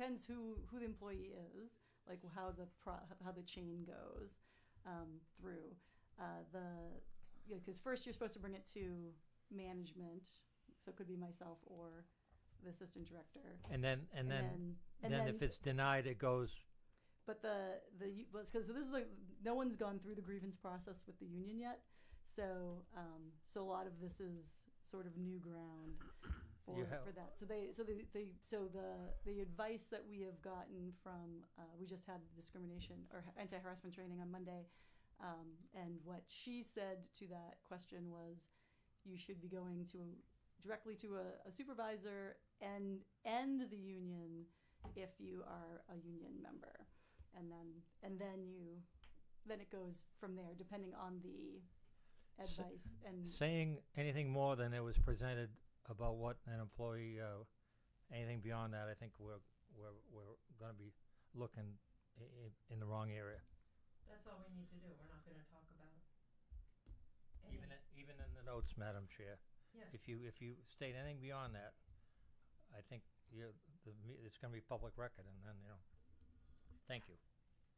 depends who the employee is, like how the chain goes through. Because first you're supposed to bring it to management, so it could be myself or the assistant director. And then if it's denied, it goes. But because so this is no one's gone through the grievance process with the union yet, so a lot of this is sort of new ground for that. So the advice that we have gotten from we just had discrimination or anti-harassment training on Monday, and what she said to that question was, you should be going directly to a supervisor and the union if you are a union member. And then it goes from there, depending on the advice. And saying anything more than it was presented about what an employee, anything beyond that, I think we're going to be looking in the wrong area. That's all we need to do. We're not going to talk about even in the notes, Madam Chair. Yes. If you state anything beyond that, I think it's going to be public record, and then Thank you.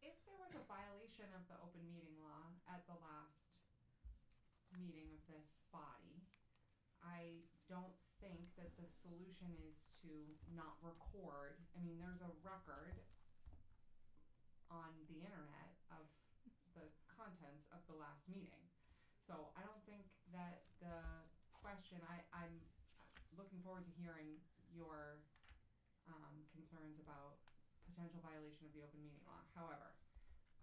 If there was a violation of the open meeting law at the last meeting of this body, I don't think that the solution is to not record. I mean, there's a record on the internet of the contents of the last meeting. So I don't think that the question, I'm looking forward to hearing your concerns about potential violation of the open meeting law. However,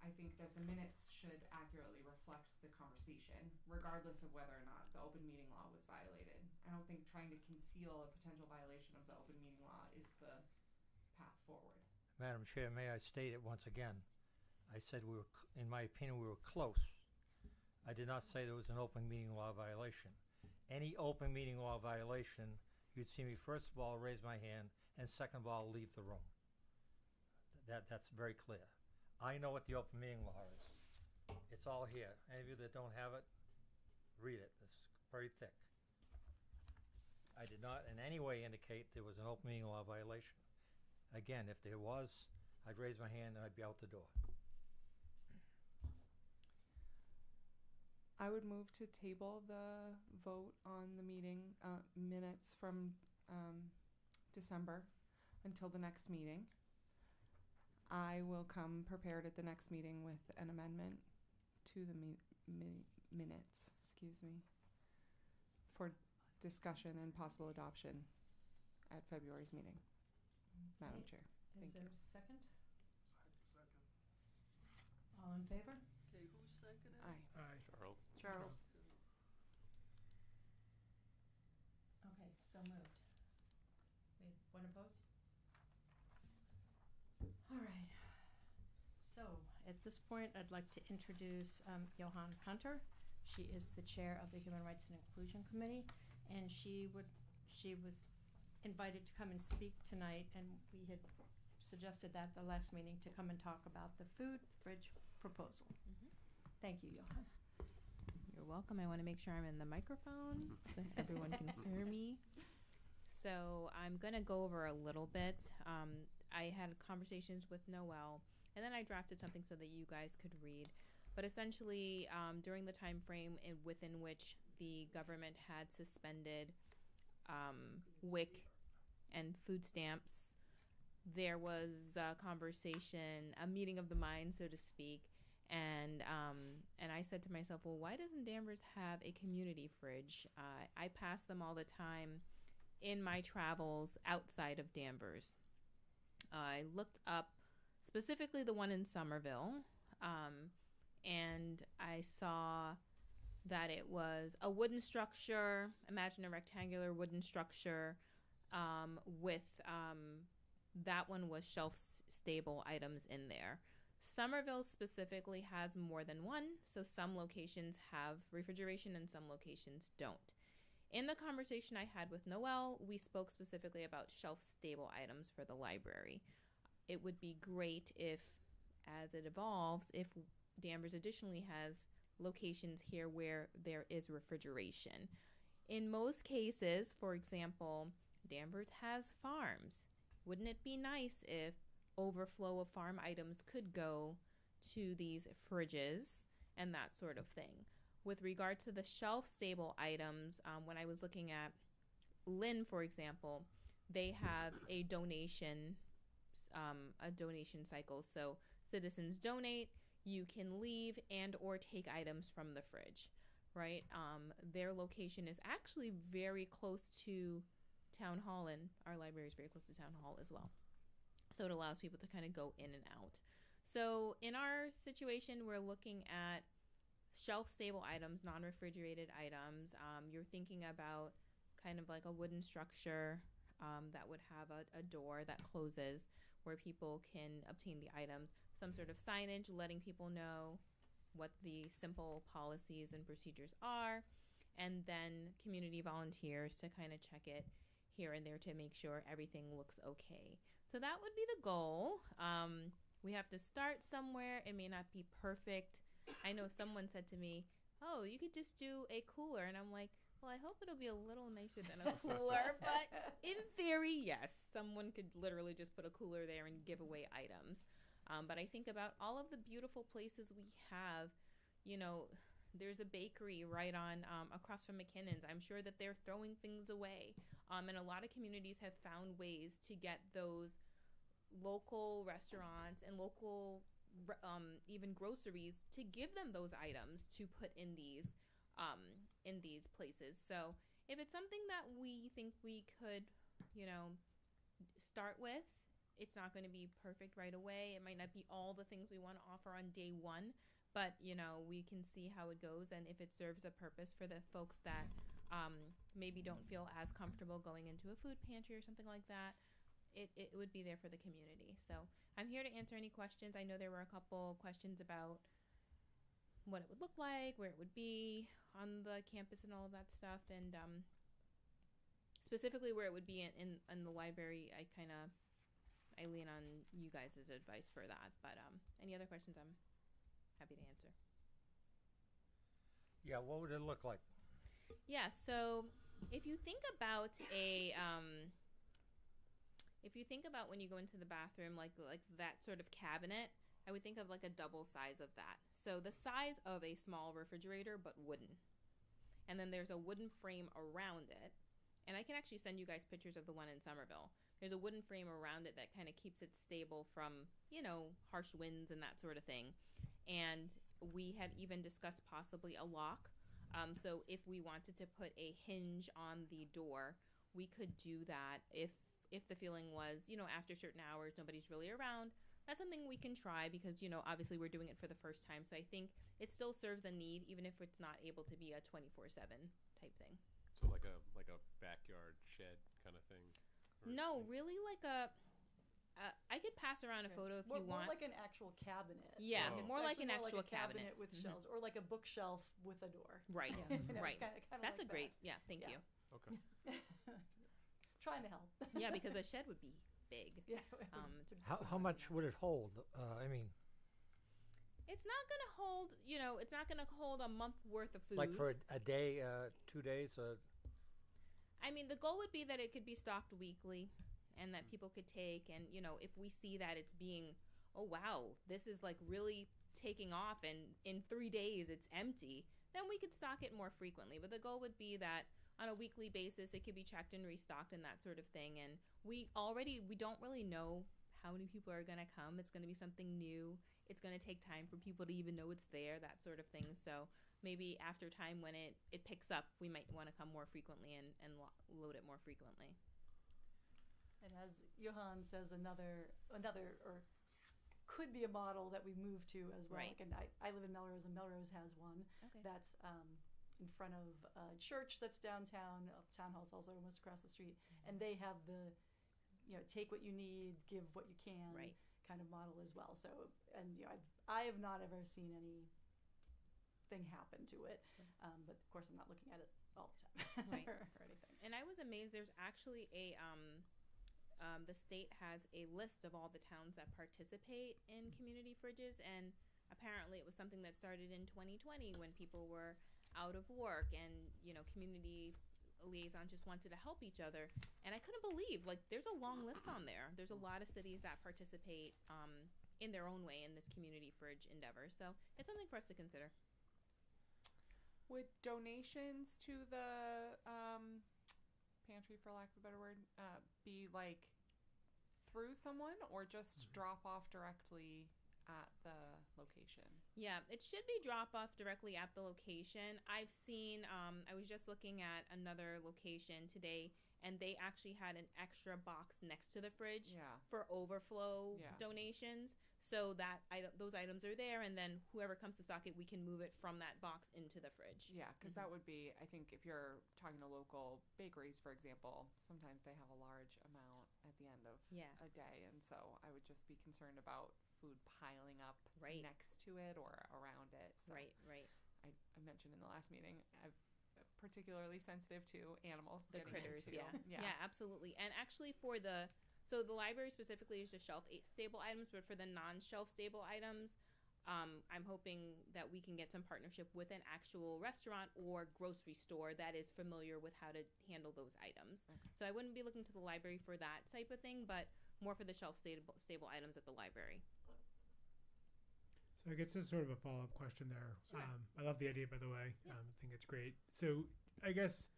I think that the minutes should accurately reflect the conversation, regardless of whether or not the open meeting law was violated. I don't think trying to conceal a potential violation of the open meeting law is the path forward. Madam Chair, may I state it once again? I said in my opinion, we were close. I did not say there was an open meeting law violation. Any open meeting law violation, you'd see me first of all raise my hand, and second of all leave the room. That's very clear. I know what the open meeting law is. It's all here. Any of you that don't have it, read it. It's very thick. I did not in any way indicate there was an open meeting law violation. Again, if there was, I'd raise my hand and I'd be out the door. I would move to table the vote on the meeting minutes from December until the next meeting. I will come prepared at the next meeting with an amendment to the minutes, for discussion and possible adoption at February's meeting. Madam Chair. Is there a second? Second. All in favor? Okay, who seconded it? Aye. Charles. Okay, so moved. One opposed? All right. So at this point, I'd like to introduce Johan Hunter. She is the chair of the Human Rights and Inclusion Committee, and she was invited to come and speak tonight, and we had suggested that at the last meeting to come and talk about the food bridge proposal. Mm-hmm. Thank you, Johan. You're welcome. I want to make sure I'm in the microphone so everyone can hear me. So I'm going to go over a little bit. I had conversations with Noelle, and then I drafted something so that you guys could read. But essentially, during the time frame within which the government had suspended WIC and food stamps, there was a conversation, a meeting of the mind, so to speak. And I said to myself, well, why doesn't Danvers have a community fridge? I pass them all the time in my travels outside of Danvers. I looked up specifically the one in Somerville, and I saw that it was a wooden structure. Imagine a rectangular wooden structure with that one was shelf-stable items in there. Somerville specifically has more than one, so some locations have refrigeration and some locations don't. In the conversation I had with Noelle, we spoke specifically about shelf-stable items for the library. It would be great if, as it evolves, if Danvers additionally has locations here where there is refrigeration. In most cases, for example, Danvers has farms. wouldn't it be nice if overflow of farm items could go to these fridges and that sort of thing? With regard to the shelf-stable items, when I was looking at Lynn, for example, they have a donation cycle. So citizens donate, you can leave and or take items from the fridge, right? Their location is actually very close to Town Hall, and our library is very close to Town Hall as well. So it allows people to kind of go in and out. So in our situation, we're looking at shelf-stable items, non-refrigerated items. You're thinking about kind of like a wooden structure that would have a door that closes where people can obtain the items. Some sort of signage letting people know what the simple policies and procedures are. And then community volunteers to kind of check it here and there to make sure everything looks okay. So that would be the goal. We have to start somewhere. It may not be perfect. I know someone said to me, oh, you could just do a cooler. And I'm like, well, I hope it'll be a little nicer than a cooler. But in theory, yes, someone could literally just put a cooler there and give away items. But I think about all of the beautiful places we have. You know, there's a bakery right on across from McKinnon's. I'm sure that they're throwing things away. And a lot of communities have found ways to get those local restaurants and local even groceries to give them those items to put in these places. So if it's something that we think we could, start with, it's not going to be perfect right away. It might not be all the things we want to offer on day one, but we can see how it goes, and if it serves a purpose for the folks that maybe don't feel as comfortable going into a food pantry or something like that, it would be there for the community. So I'm here to answer any questions. I know there were a couple questions about what it would look like, where it would be on the campus and all of that stuff, and specifically where it would be in the library. I lean on you guys' advice for that. But any other questions, I'm happy to answer. Yeah, what would it look like? Yeah, so if you think about when you go into the bathroom, like that sort of cabinet, I would think of like a double size of that. So the size of a small refrigerator, but wooden. And then there's a wooden frame around it. And I can actually send you guys pictures of the one in Somerville. There's a wooden frame around it that kind of keeps it stable from, harsh winds and that sort of thing. And we had even discussed possibly a lock. So if we wanted to put a hinge on the door, we could do that if the feeling was, after certain hours, nobody's really around. That's something we can try because, obviously we're doing it for the first time. So I think it still serves a need, even if it's not able to be a 24/7 type thing. So like a backyard shed kind of thing? No, really like I could pass around a photo if you want. More like an actual cabinet. Yeah, Oh. more like an More actual like a cabinet with Mhm. shelves, or like a bookshelf with a door. Right, right. Kinda That's like a great, that. thank Yeah. you. Okay. Trying to help. Yeah, because a shed would be big. Yeah. How much would it hold? It's not going to hold, it's not going to hold a month worth of food. Like for a day, 2 days? I mean, the goal would be that it could be stocked weekly and that people could take. And, if we see that it's being, oh, wow, this is like really taking off and in 3 days it's empty, then we could stock it more frequently. But the goal would be that on a weekly basis, it could be checked and restocked and that sort of thing. And we don't really know how many people are going to come. It's going to be something new. It's going to take time for people to even know it's there, that sort of thing. So maybe after time when it picks up, we might want to come more frequently and load it more frequently. And as Johan says, another or could be a model that we move to as well. Right. Like, and I live in Melrose, and Melrose has one Okay. that's in front of a church that's downtown. Town Hall's also almost across the street, and they have the take what you need, give what you can Right. kind of model as well. So, and I have not ever seen anything happen to it, but of course I'm not looking at it all the time Right. or anything. And I was amazed. There's actually the state has a list of all the towns that participate in community fridges, and apparently it was something that started in 2020 when people were out of work, and community liaison just wanted to help each other, and I couldn't believe, like, there's a long list on there. There's a lot of cities that participate in their own way in this community fridge endeavor, so it's something for us to consider. Would donations to the pantry, for lack of a better word, be like through someone, or just drop off directly at the location? Yeah, it should be drop off directly at the location. I've seen, I was just looking at another location today, and they actually had an extra box next to the fridge for overflow donations. So that those items are there, and then whoever comes to stock it, we can move it from that box into the fridge. Yeah, because that would be, I think, if you're talking to local bakeries, for example, sometimes they have a large amount at the end of a day, and so I would just be concerned about food piling up next to it or around it. So right. I mentioned in the last meeting, I'm particularly sensitive to animals. The critters, into, yeah, absolutely. And actually so the library specifically is the shelf-stable items, but for the non-shelf stable items, I'm hoping that we can get some partnership with an actual restaurant or grocery store that is familiar with how to handle those items. Okay. So I wouldn't be looking to the library for that type of thing, but more for the shelf-stable items at the library. So I guess that's sort of a follow-up question there. Sure. I love the idea, by the way. I think it's great. So I guess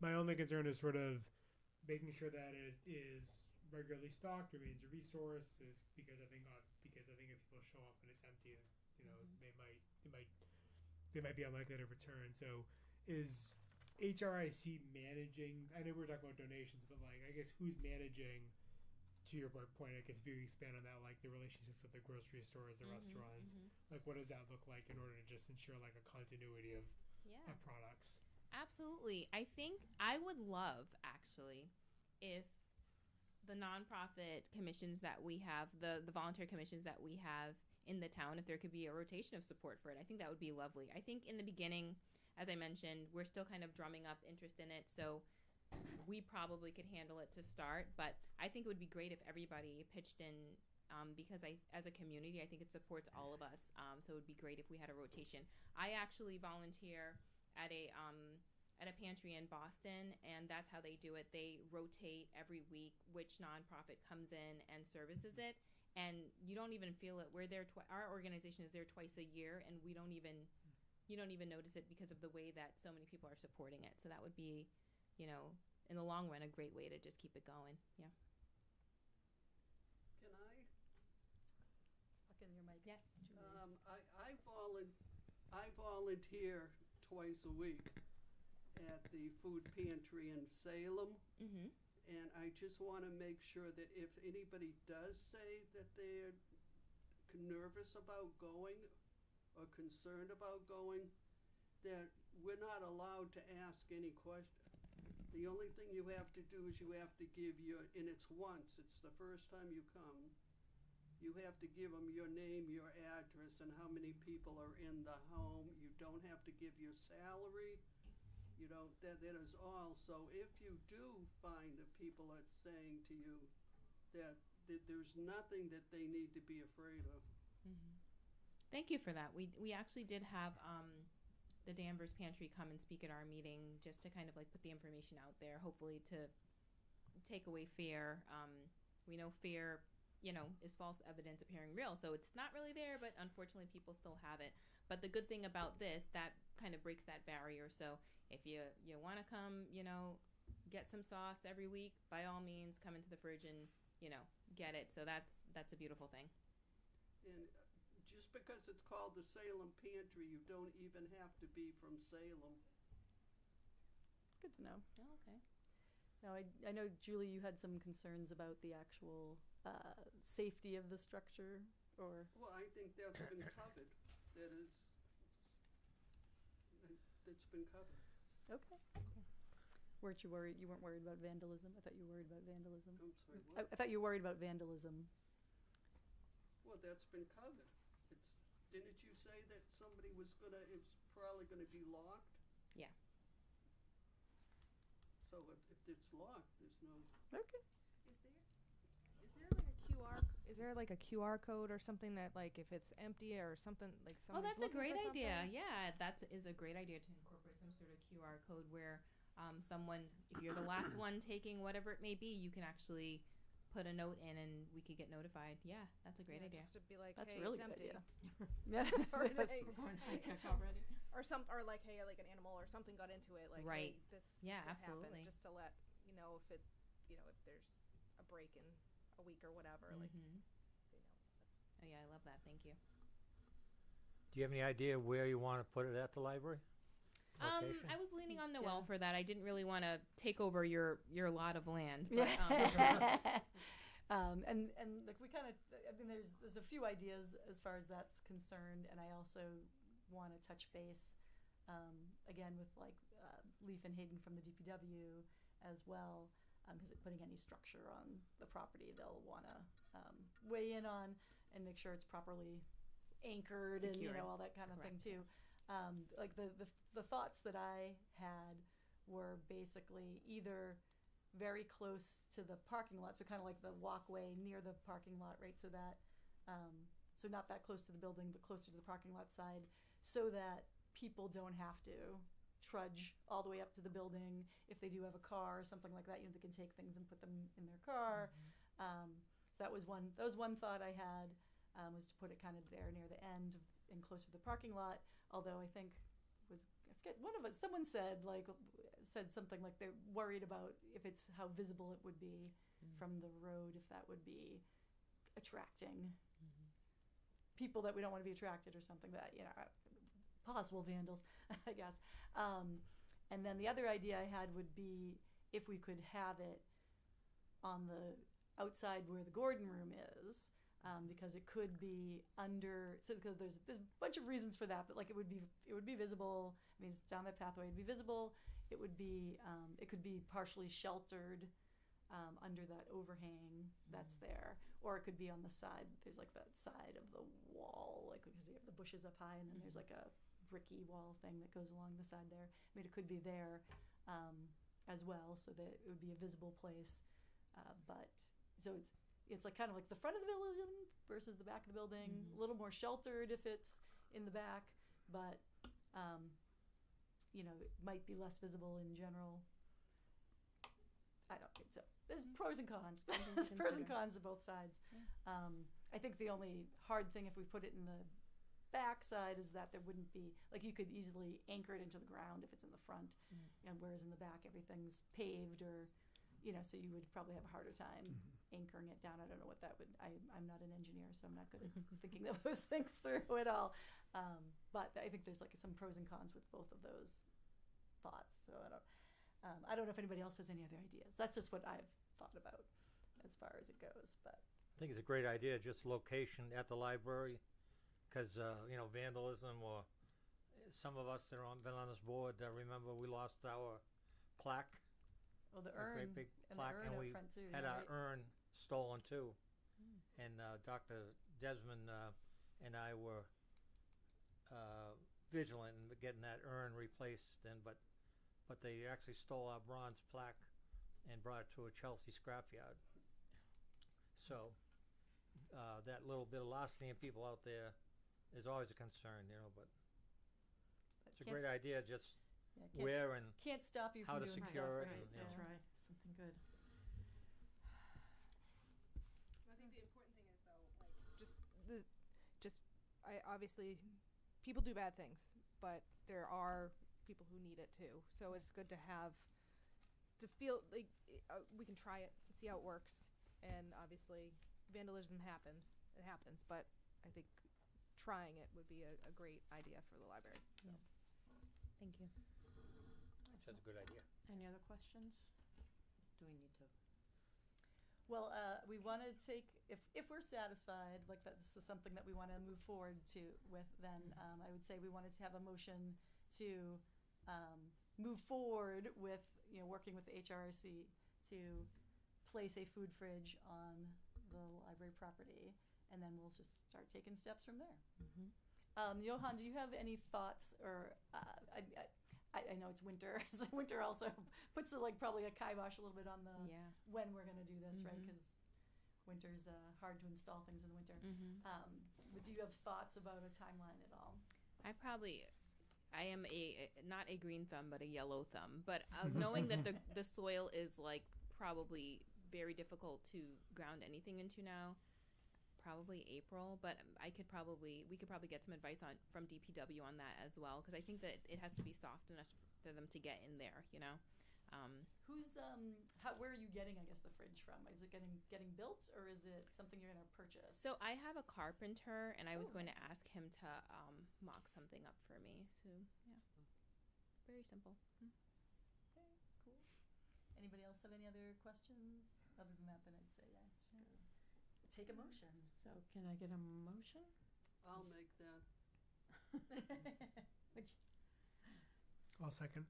my only concern is sort of making sure that it is regularly stocked, remains a resource, is because I think if people show up and it's empty, they might be unlikely to return. So is HRIC managing? I know we're talking about donations, but like I guess who's managing? To your point, I guess if you expand on that, like the relationships with the grocery stores, the restaurants, like what does that look like in order to just ensure like a continuity of products? Absolutely. I think I would love actually if the nonprofit commissions that we have, the volunteer commissions that we have in the town, if there could be a rotation of support for it, I think that would be lovely. I think in the beginning, as I mentioned, we're still kind of drumming up interest in it, so we probably could handle it to start, but I think it would be great if everybody pitched in, because as a community, I think it supports all of us, so it would be great if we had a rotation. I actually volunteer at a pantry in Boston, and that's how they do it. They rotate every week which nonprofit comes in and services it, and you don't even feel it. We're there. Our organization is there twice a year, and you don't even notice it because of the way that so many people are supporting it. So that would be, in the long run, a great way to just keep it going. Yeah. Can I? Talk in your mic. Yes. I volunteer twice a week at the food pantry in Salem. Mm-hmm. And I just want to make sure that if anybody does say that they're nervous about going or concerned about going, that we're not allowed to ask any question. The only thing you have to do is you have to give and it's once, it's the first time you come, you have to give them your name, your address, and how many people are in the home. You don't have to give your salary. You know, that is all. So if you do find that people are saying to you that there's nothing that they need to be afraid of. Mm-hmm. Thank you for that. We actually did have the Danvers Pantry come and speak at our meeting just to kind of like put the information out there, hopefully to take away fear. We know fear, is false evidence appearing real. So it's not really there, but unfortunately people still have it. But the good thing about this, that kind of breaks that barrier. So if you want to come, get some sauce every week, by all means, come into the fridge and, get it. So that's a beautiful thing. And just because it's called the Salem Pantry, you don't even have to be from Salem. It's good to know. Oh, okay. Now, I know, Julie, you had some concerns about the actual safety of the structure, or? Well, I think that's been covered. That's been covered. Okay. Weren't you worried? You weren't worried about vandalism? I thought you were worried about vandalism. I'm sorry, what? I thought you were worried about vandalism. Well, that's been covered. Didn't you say that somebody it's probably gonna be locked? Yeah. So if it's locked, there's no. Okay. Is there like a QR code or something that, like, if it's empty or something, like Oh, someone's that's a looking great for idea. something? Yeah, that is a great idea to incorporate some sort of QR code where Someone, if you're the last one taking whatever it may be, you can actually put a note in and we could get notified. Yeah, that's a great idea. Just to be like, That's hey, a really it's good empty. idea. Yeah. Or That's- hey, We're going high tech already. or like, hey, like an animal or something got into it. Like, Right. hey, this Yeah, this absolutely. happened, just to let you know if it, if there's a break in a week or whatever. Like, Mhm. they know. Oh yeah, I love that. Thank you. Do you have any idea where you want to put it at the library? Location? I was leaning on Noel Yeah. for that. I didn't really want to take over your lot of land. But, and like we kind of, I mean, there's a few ideas as far as that's concerned, and I also want to touch base again with like Leaf and Hayden from the DPW as well, because putting any structure on the property, they'll want to weigh in on and make sure it's properly anchored and Secured. all that kind of thing Correct, too. Like the thoughts that I had were basically either very close to the parking lot, so kind of like the walkway near the parking lot, right? So that, so not that close to the building, but closer to the parking lot side, so that people don't have to trudge all the way up to the building. If they do have a car or something like that, they can take things and put them in their car. So that was one thought I had, was to put it kind of there near the end and closer to the parking lot. Although I think I forget, someone said something like they're worried about if it's how visible it would be from the road, if that would be attracting people that we don't want to be attracted or something, that possible vandals, I guess. And then the other idea I had would be if we could have it on the outside where the Gordon room is. Because it could be under, so because there's a bunch of reasons for that, but like it would be visible. I mean, it's down that pathway. It'd be visible. It would be, it could be partially sheltered under that overhang that's there, or it could be on the side. There's like that side of the wall, like because you have the bushes up high, and then there's like a bricky wall thing that goes along the side there. I mean, it could be there as well, so that it would be a visible place. But so it's like kind of like the front of the building versus the back of the building. A little more sheltered if it's in the back, but it might be less visible in general. I don't think so. There's pros and cons. There's pros and cons to both sides. Yeah. I think the only hard thing if we put it in the back side is that there wouldn't be, like, you could easily anchor it into the ground if it's in the front, and whereas in the back everything's paved, or so you would probably have a harder time anchoring it down. I don't know what that would, I'm not an engineer, so I'm not good at thinking of those things through at all. But I think there's like some pros and cons with both of those thoughts. So I don't know if anybody else has any other ideas. That's just what I've thought about as far as it goes. But I think it's a great idea, just location at the library, because vandalism, or some of us that have been on this board remember we lost our plaque. well, the A urn great big and plaque, the urn and out we front too. had yeah, our right? urn stolen too. And Dr. Desmond and I were vigilant in getting that urn replaced. But they actually stole our bronze plaque and brought it to a Chelsea scrapyard. So that little bit of loss seeing people out there is always a concern, but it's a Can't great s- idea. Just yeah, can't where and can't stop you how from to doing secure stuff, it, right? and, yeah. Try something good. I think the important thing is though, I obviously, people do bad things, but there are people who need it too. So it's good to feel like we can try it, see how it works, and obviously vandalism happens. It happens, but I think trying it would be a great idea for the library. Thank you. that's a good idea. Any other questions? Do we need to? Well, we want to take, if we're satisfied, like that this is something that we want to move forward with, then I would say we wanted to have a motion to move forward with, working with the HRC to place a food fridge on the library property, and then we'll just start taking steps from there. Johan, do you have any thoughts, or I know it's winter, so winter also puts probably a kibosh a little bit on the when we're going to do this, right? Because winter's hard to install things in the winter. But do you have thoughts about a timeline at all? I am not a green thumb, but a yellow thumb. But knowing that the soil is like probably very difficult to ground anything into now, probably April. But we could probably get some advice from DPW on that as well, because I think that it has to be soft enough for them to get in there. Where are you getting, I guess, the fridge from? Is it getting built, or is it something you're going to purchase? So I have a carpenter, and I was going to nice. ask him to mock something up for me. So yeah, very simple. Okay, cool. Anybody else have any other questions? Other than that, then I'd say yeah. Sure. Take a motion. So can I get a motion? I'll make that. I'll second.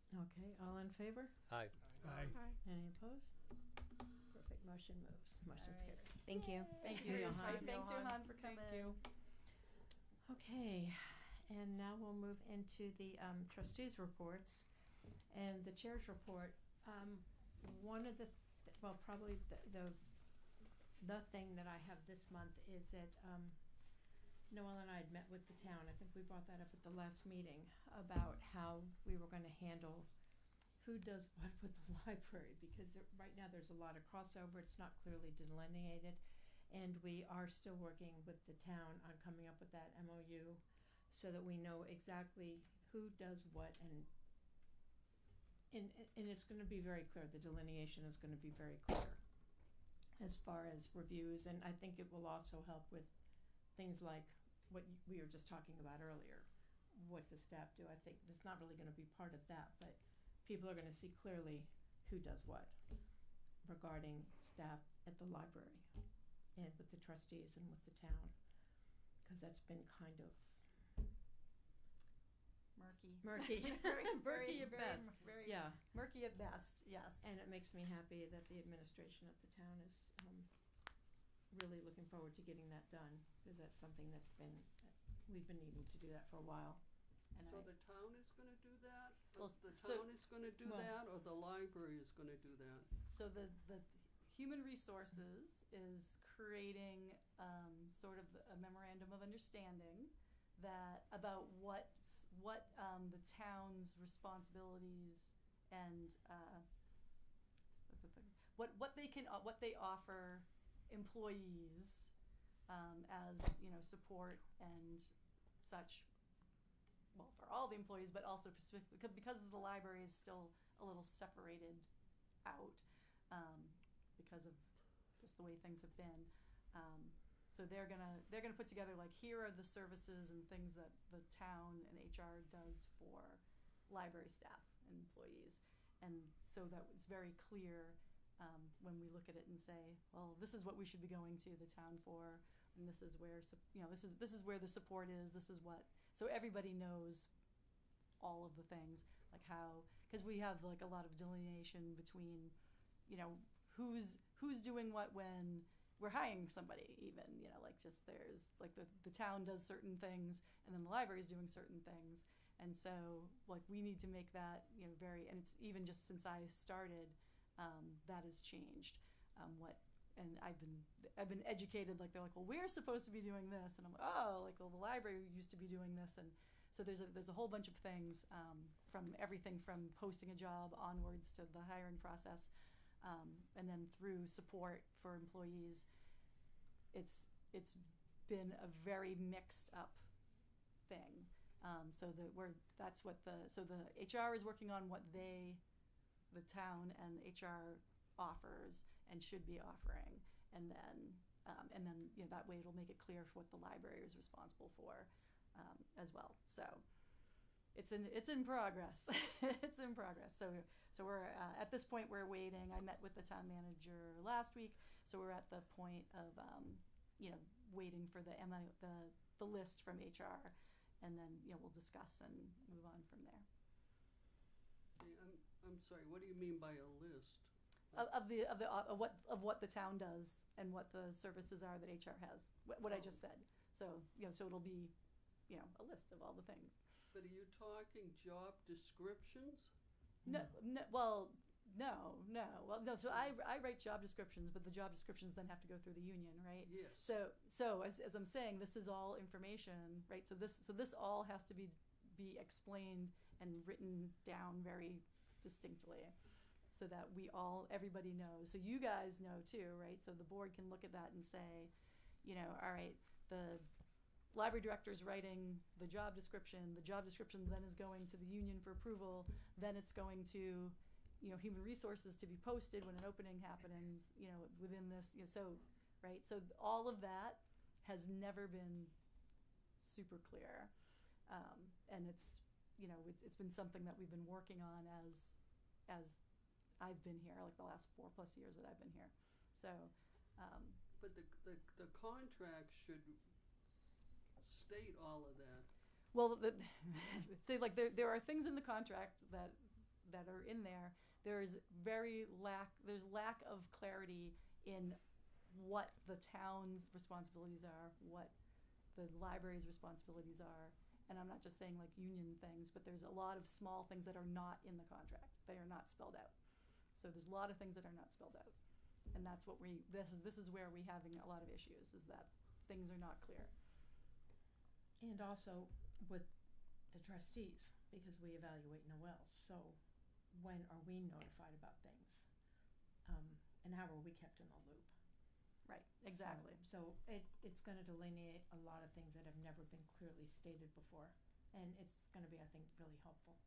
Okay, all in favor? Aye. Aye. Any opposed? Perfect, motion moves. Motion's All right. carried. Thank you. Thank you, your Johan. time. Thanks, Johan, for Thank coming. you. Okay, and now we'll move into the trustees' reports. And the chair's report, one of probably the thing that I have this month is that Noelle and I had met with the town. I think we brought that up at the last meeting about how we were going to handle who does what with the library, because right now there's a lot of crossover. It's not clearly delineated, and we are still working with the town on coming up with that MOU so that we know exactly who does what, and it's going to be very clear. The delineation is going to be very clear as far as reviews, and I think it will also help with things like what we were just talking about earlier. What does staff do? I think it's not really going to be part of that, but people are going to see clearly who does what regarding staff at the library and with the trustees and with the town, because that's been kind of murky Very at best. Very Yeah, murky at best. Yes. and it makes me happy that the administration of the town is really looking forward to getting that done, because that's something that's we've been needing to do that for a while. And So the town is gonna do that? Well, The so- town is gonna do Well- that, or the library is gonna do that? So the human resources is creating sort of a memorandum of understanding that about what the town's responsibilities and what's the thing? What they offer employees as support and such. Well, for all the employees, but also specifically because the library is still a little separated out because of just the way things have been. So they're gonna put together, like, here are the services and things that the town and HR does for library staff and employees, and so that it's very clear when we look at it and say, well, this is what we should be going to the town for, and this is where this is where the support is. This is what, so everybody knows all of the things, like how, because we have like a lot of delineation between, who's doing what when we're hiring somebody, even, like just there's like the town does certain things and then the library is doing certain things. And so like we need to make that, very, and it's even just since I started, that has changed. And I've been educated, like they're like, well, we're supposed to be doing this, and I'm like, oh, like, well, the library used to be doing this, and so there's a whole bunch of things, from everything from posting a job onwards to the hiring process, and then through support for employees. It's been a very mixed up thing. So the HR is working on what the town and HR offers and should be offering, and then that way it'll make it clear what the library is responsible for, as well. So it's in progress. It's in progress. So we're at this point we're waiting. I met with the town manager last week, so we're at the point of waiting for the list from HR, and then we'll discuss and move on from there. I'm sorry, what do you mean by a list? Of what the town does and what the services are that HR has. What I just said. So so it'll be a list of all the things. But are you talking job descriptions? No. Well, no. So I write job descriptions, but the job descriptions then have to go through the union, right? Yes. So as I'm saying, this is all information, right? So this all has to be be explained and written down very distinctly, so that everybody knows. So you guys know too, right? So the board can look at that and say, all right, the library director's writing the job description then is going to the union for approval, then it's going to, human resources to be posted when an opening happens, within this, so, right? So all of that has never been super clear. And it's been something that we've been working on as I've been here, like the last 4+ years that I've been here. So, but the contract should state all of that. Well, say like there are things in the contract that are in there. There's lack of clarity in what the town's responsibilities are, what the library's responsibilities are. And I'm not just saying like union things, but there's a lot of small things that are not in the contract. They are not spelled out. So there's a lot of things that are not spelled out. And that's what this is where we're having a lot of issues, is that things are not clear. And also with the trustees, because we evaluate Noel's. So when are we notified about things? And how are we kept in the loop? Right, exactly. So it's going to delineate a lot of things that have never been clearly stated before. And it's going to be, I think, really helpful.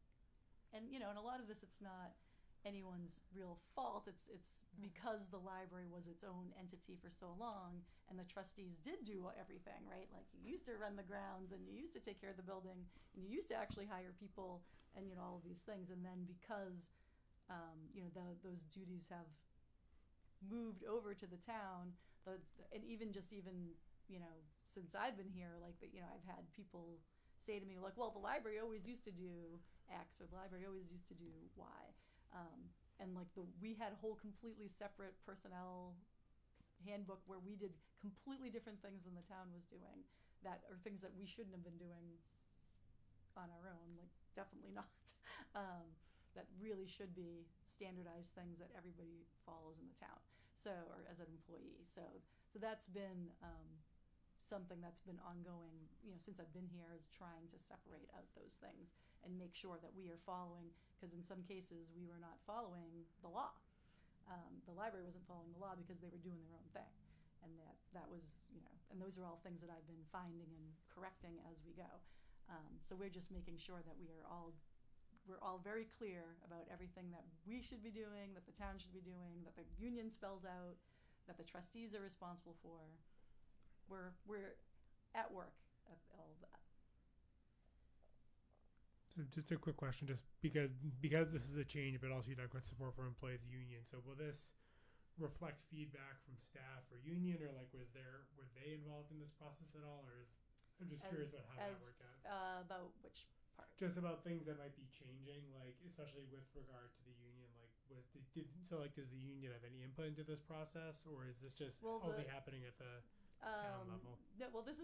And, and a lot of this, it's not anyone's real fault. It's because the library was its own entity for so long, and the trustees did do everything, right? Like, you used to run the grounds, and you used to take care of the building, and you used to actually hire people, and, all of these things. And then because, those duties have moved over to the town, and even since I've been here, like, I've had people say to me, like, well, the library always used to do X, or the library always used to do Y. And like we had a whole completely separate personnel handbook where we did completely different things than the town was doing, that are things that we shouldn't have been doing on our own, like definitely not. That really should be standardized things that everybody follows in the town. So, or as an employee. So that's been something that's been ongoing, since I've been here, is trying to separate out those things and make sure that we are following, because in some cases we were not following the law. The library wasn't following the law because they were doing their own thing. And that was, and those are all things that I've been finding and correcting as we go. So we're just making sure that we're all very clear about everything that we should be doing, that the town should be doing, that the union spells out, that the trustees are responsible for. We're at work at all of that. So just a quick question, just because this is a change, but also you'd like support for employees union. So will this reflect feedback from staff or union, or like were they involved in this process at all, or I'm just curious about how that worked out. About which part? Just about things that might be changing, like especially with regard to the union. Like does the union have any input into this process, or is this just only happening at the town level? No, well, so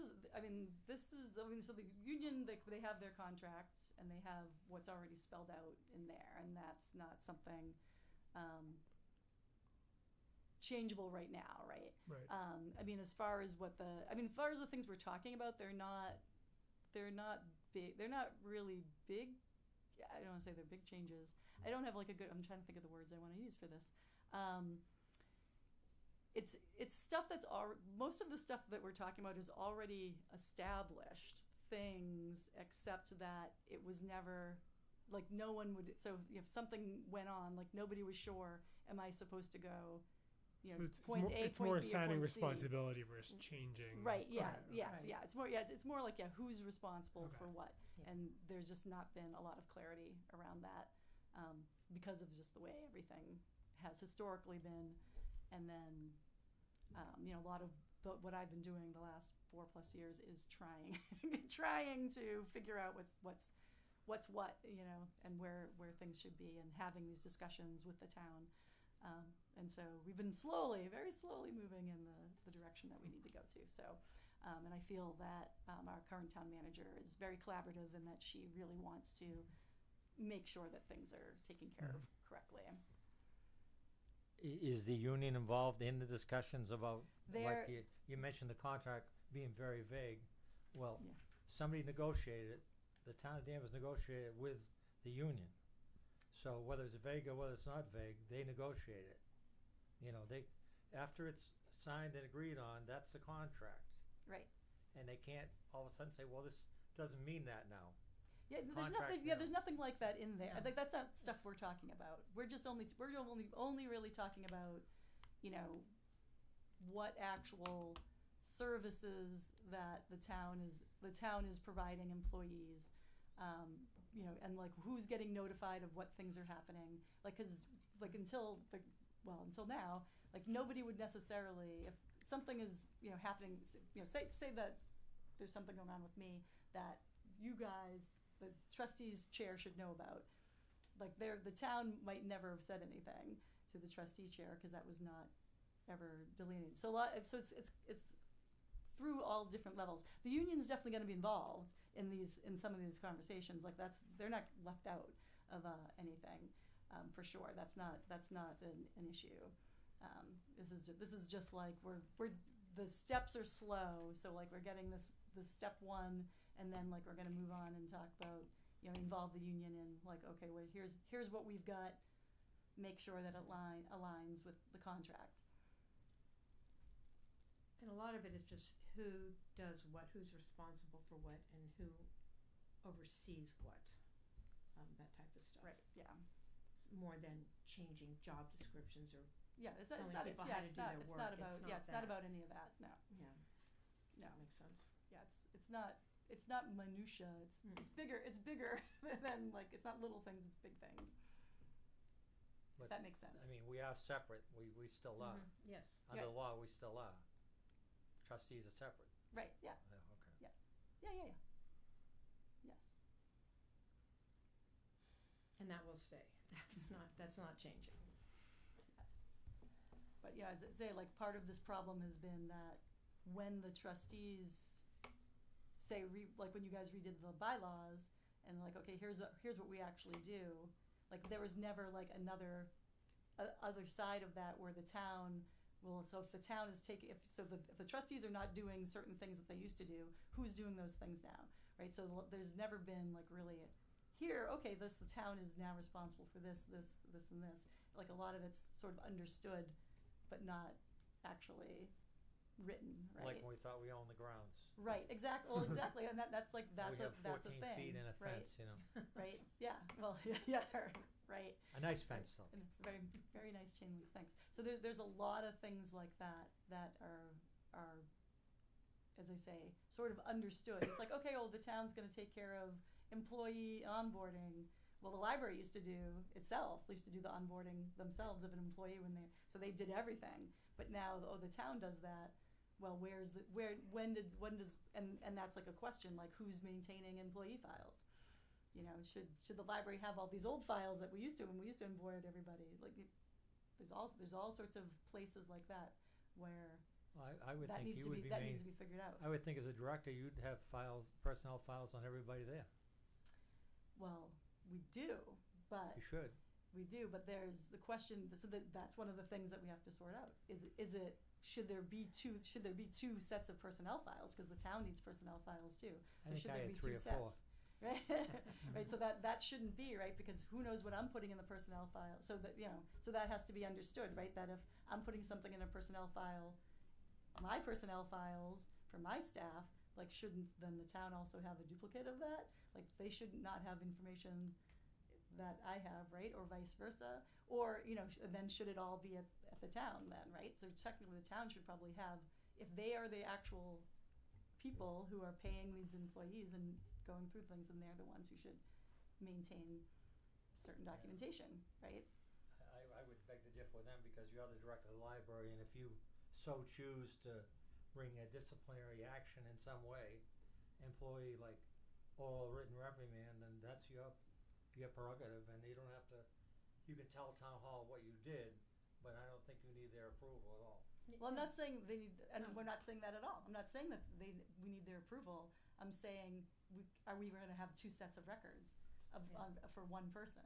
the union, they have their contract and they have what's already spelled out in there, and that's not something changeable right now, right? Right. As far as the things we're talking about, they're not big. They're not really big. I don't want to say they're big changes. I don't have I'm trying to think of the words I want to use for this. It's stuff that's most of the stuff that we're talking about is already established things, except that it was never, like, no one would, so if something went on, like, nobody was sure, am I supposed to go, point A, it's point more B, assigning or point C. responsibility versus changing. Right, yeah, Okay. yes, Right. yeah. It's more like, who's responsible Okay. for what? Yeah. And there's just not been a lot of clarity around that, because of just the way everything has historically been. And then, a lot of what I've been doing the last 4+ years is trying to figure out what's what, and where things should be, and having these discussions with the town. And so we've been very slowly moving in the direction that we need to go to. So, and I feel that our current town manager is very collaborative, and that she really wants to make sure that things are taken care of correctly. Is the union involved in the discussions about, like you mentioned the contract being very vague? Well, Yeah. somebody negotiated it. the town of Danvers negotiated with the union. So whether it's vague or whether it's not vague, they negotiate it. You know, after it's signed and agreed on, that's the contract. Right. And they can't all of a sudden say, well, this doesn't mean that now. Yeah, there's Contract nothing. Yeah, now. there's nothing like that in there. No. I think that's not stuff we're talking about. We're only really talking about, you know, what actual services that the town is providing employees, you know, and like who's getting notified of what things are happening. Like, cause like until now, like nobody would necessarily, if something is, you know, happening, you know, say that there's something going on with me that you guys, the trustees chair, should know about. Like the town might never have said anything to the trustee chair because that was not ever delineated. So it's through all different levels. The union's definitely going to be involved in some of these conversations. Like they're not left out of anything, for sure. That's not an issue. This is just like we're the steps are slow. So like we're getting this step one, and then like we're going to move on and talk about, you know, involve the union in like, okay, well here's what we've got. Make sure that it aligns with the contract. And a lot of it is just who does what, who's responsible for what, and who oversees what, that type of stuff. Right. Yeah. It's more than changing job descriptions or Yeah. It's telling not. people It's how to do their it's work. not about. It's Yeah. not It's not that. about any of that. No. Yeah, No. that makes sense. Yeah. It's not. It's not minutia. It's bigger. It's bigger than like. It's not little things. It's big things. If But, that makes sense. I mean, we are separate. We still are. Mm-hmm. Yes. Under Yeah. law, we still are. Trustees are separate. Right. Yeah. Yeah, okay. Yes. Yeah. Yes. And that will stay. That's not changing. Yes. But yeah, as I say, like part of this problem has been that when the trustees say, like when you guys redid the bylaws and like, okay, here's what we actually do. Like there was never like another other side of that where the town will. So if the town is taking, if the trustees are not doing certain things that they used to do, who's doing those things now, right? So there's never been like really here. Okay, the town is now responsible for this, and this. Like a lot of it's sort of understood, but not actually written, right? Like when we thought we owned the grounds. Right, exactly. Well, exactly, and that's We have 14 a thing, feet and a right? fence, you know. Right. Yeah. Well. Yeah. Right. A nice fence, though. And very, very nice chain link fence. So there's a lot of things like that are, as I say, sort of understood. It's like, okay, well, the town's going to take care of employee onboarding. Well, the library used to do itself. They used to do the onboarding themselves of an employee so they did everything. But now, the town does that. Well, when does, and that's like a question, like who's maintaining employee files? You know, should the library have all these old files that we used to when we used to onboard everybody? Like, there's all sorts of places like that where I would that think needs you to would be be that needs to be figured out. I would think as a director, you'd have personnel files on everybody there. Well, we do, but You should. we do, but there's the question. So that's one of the things that we have to sort out. Should there be two sets of personnel files, because the town needs personnel files too? So I think should I there had be 3 two or 4. sets? Right. Right. So that shouldn't be, right, because who knows what I'm putting in the personnel file. So that, you know, so that has to be understood, right? That if I'm putting something in a personnel file, my personnel files for my staff, like, shouldn't then the town also have a duplicate of that? Like, they should not have information that I have, right? Or vice versa. Or, you know, then should it all be at the town then, right? So technically the town should probably have, if they are the actual people who are paying these employees and going through things, and they're the ones who should maintain certain documentation, right? I would beg to differ with them, because you're the director of the library, and if you so choose to bring a disciplinary action in some way, employee like oral written reprimand, then that's your prerogative, and you don't have to. You can tell town hall what you did, but I don't think you need their approval at all. Well, I'm not saying they need, and No. we're not saying that at all. I'm not saying that we need their approval. I'm saying, are we going to have 2 sets of records for one person?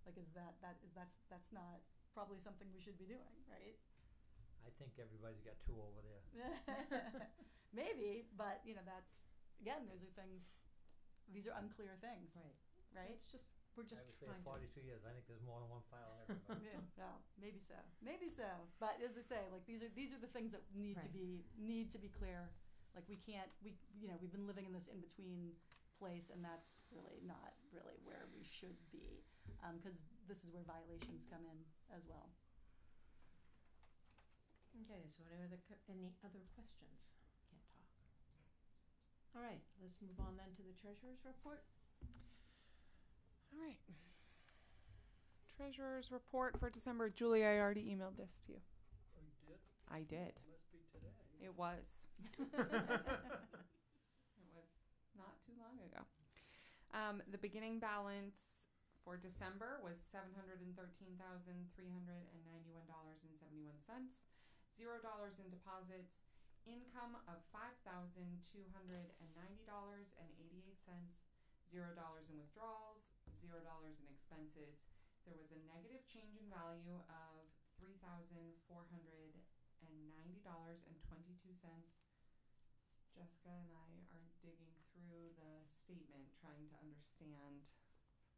Like, that's not probably something we should be doing, right? I think everybody's got 2 over there. Maybe, but you know, that's, again, those are things these are unclear things, Right. right? So it's just, we're I just would say trying to. 42 years. I think there's more than one file in everybody. Yeah, well, maybe so, maybe so. But as I say, like these are the things that need Right. to be clear. Like we've been living in this in between place, and that's really not really where we should be, because this is where violations come in as well. Okay, so any other questions? Can't talk. All right, let's move on then to the treasurer's report. All right. Treasurer's report for December. Julie, I already emailed this to you. Oh, you did? I did. Must be today. It was. It was not too long ago. The beginning balance for December was $713,391.71. $0 in deposits. Income of $5,290.88. $0 in withdrawals. $0 in expenses. There was a negative change in value of $3,490.22. Jessica and I are digging through the statement trying to understand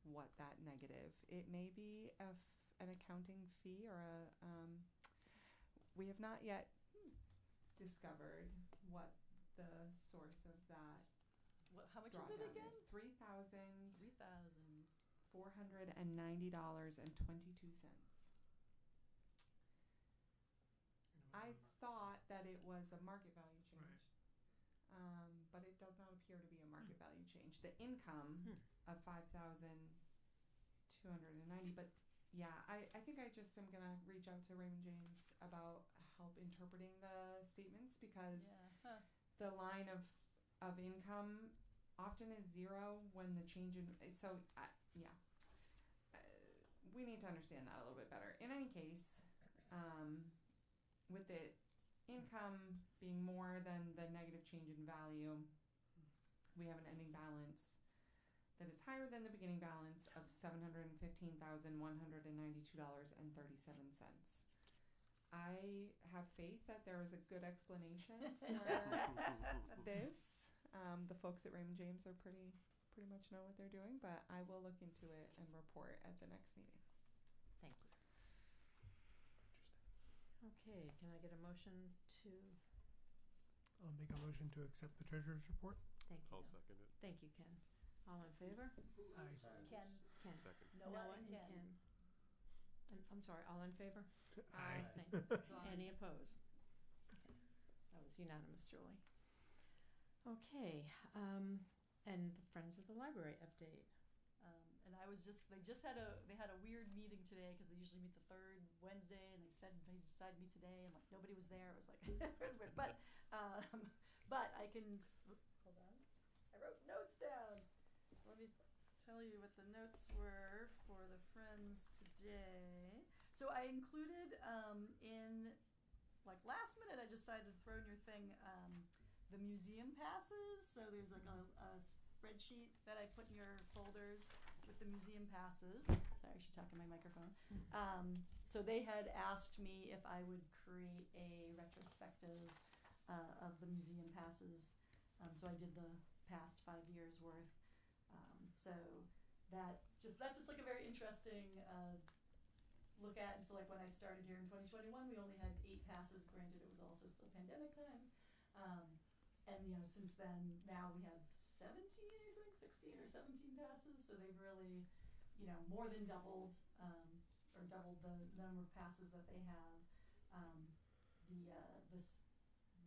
what that negative. It may be an accounting fee or we have not yet discovered what the source of that How much is drawdown it again? is. $3,490.22. I thought that it was a market value change, but it does not appear to be a market value change. The income of $5,290, but yeah, I think I just am gonna reach out to Raymond James about help interpreting the statements because the line of income often is zero when the change in we need to understand that a little bit better. In any case, with the income being more than the negative change in value, we have an ending balance that is higher than the beginning balance of $715,192.37. I have faith that there is a good explanation for this. The folks at Raymond James are pretty much know what they're doing, but I will look into it and report at the next meeting. Thank you. Okay, can I get a motion to? I'll make a motion to accept the treasurer's report. Thank you. I'll second it. Thank you, Ken. All in favor? Aye. Ken, Ken. Second. Noah, and Ken. And I'm sorry, all in favor? Aye. Thanks. Any opposed? Okay. That was unanimous, Julie. Okay, and the Friends of the Library update. And I was they had a weird meeting today because they usually meet the third Wednesday, and they decided to meet today, and like nobody was there. It was like, but I can hold on. I wrote notes down. Let me tell you what the notes were for the Friends today. So I included in like last minute, I decided to throw in your thing the museum passes. So there's like a spreadsheet that I put in your folders with the museum passes. Sorry, I should talk in my microphone. So they had asked me if I would create a retrospective of the museum passes. So I did the past 5 years worth. So that's just like a very interesting look at. And so like when I started here in 2021, we only had 8 passes. Granted, it was also still pandemic times. And since then, now we have 17, I think 16 or 17 passes. So they've really, more than doubled or doubled the number of passes that they have.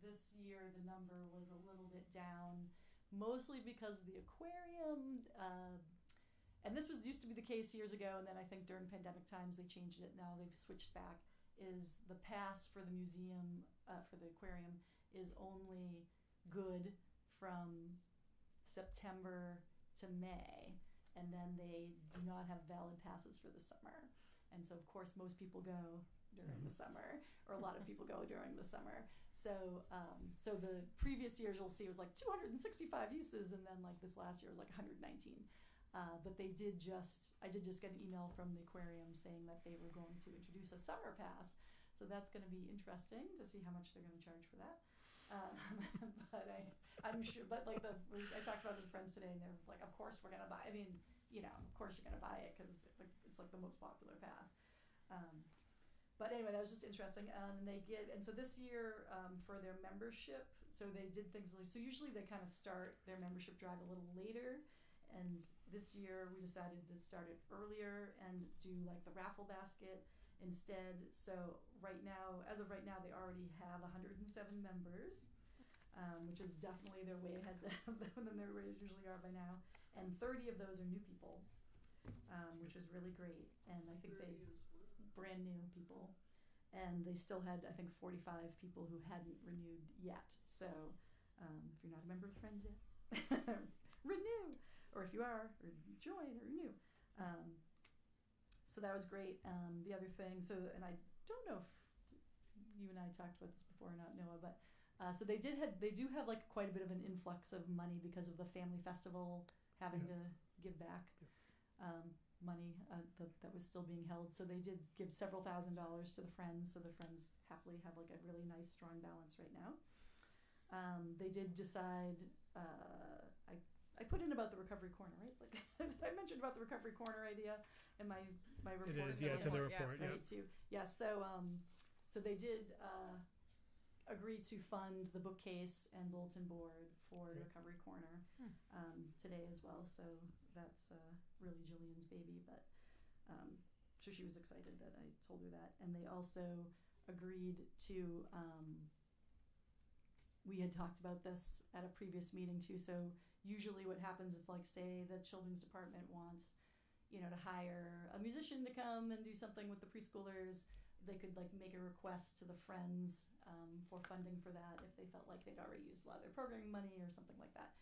This year the number was a little bit down, mostly because the aquarium. And this used to be the case years ago, and then I think during pandemic times they changed it. Now they've switched back. Is the pass for the museum for the aquarium is only good from September to May, and then they do not have valid passes for the summer. And so of course most people go during the summer, or a lot of people go during the summer. So so the previous years you'll see it was like 265 uses, and then like this last year was like 119. But I did just get an email from the aquarium saying that they were going to introduce a summer pass. So that's going to be interesting to see how much they're going to charge for that. But I'm sure, but like I talked about it with friends today, and they're like, of course we're gonna buy. I mean, of course you're gonna buy it because it's like the most popular pass. But anyway, that was just interesting. And so this year for their membership, so they did things like, so usually they kind of start their membership drive a little later. And this year we decided to start it earlier and do like the raffle basket instead. So as of right now, they already have 107 members, which is definitely they're way ahead than they usually are by now. And 30 of those are new people, which is really great. And I think they brand new people. And they still had, I think, 45 people who hadn't renewed yet. So if you're not a member of Friends yet, renew. Or if you are, or join, or renew. So that was great. The other thing, and I don't know if you and I talked about this before or not, Noah, but so they do have like quite a bit of an influx of money because of the family festival having to give back money that was still being held. So they did give several $1,000s to the Friends. So the Friends happily have like a really nice, strong balance right now. They did decide. I put in about the recovery corner, right? Like I mentioned about the recovery corner idea in my report. It is, it's in the report, right, too. Yeah, so they did agree to fund the bookcase and bulletin board for recovery corner today as well. So that's really Jillian's baby, but so she was excited that I told her that. And they also agreed to. We had talked about this at a previous meeting too. So usually what happens if, like, say the children's department wants, to hire a musician to come and do something with the preschoolers, they could like make a request to the Friends for funding for that if they felt like they'd already used a lot of their programming money or something like that.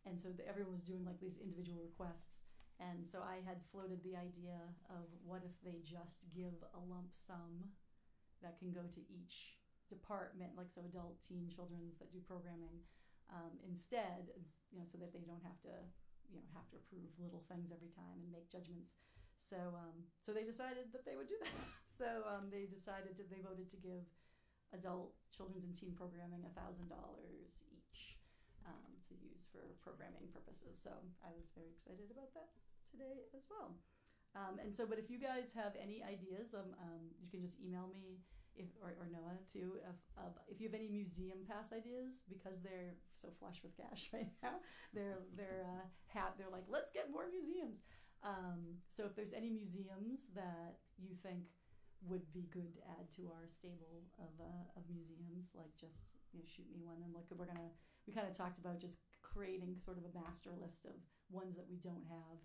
And so everyone was doing like these individual requests. And so I had floated the idea of what if they just give a lump sum that can go to each department, like so adult, teen, children's that do programming instead, so that they don't have to approve little things every time and make judgments. So they decided that they would do that. So they voted to give adult, children's, and teen programming $1,000 each to use for programming purposes. So I was very excited about that today as well. But if you guys have any ideas, you can just email me. Or Noah too, if you have any museum pass ideas, because they're so flush with cash right now, they're like, let's get more museums. So if there's any museums that you think would be good to add to our stable of museums, like just shoot me one. And like we kind of talked about just creating sort of a master list of ones that we don't have.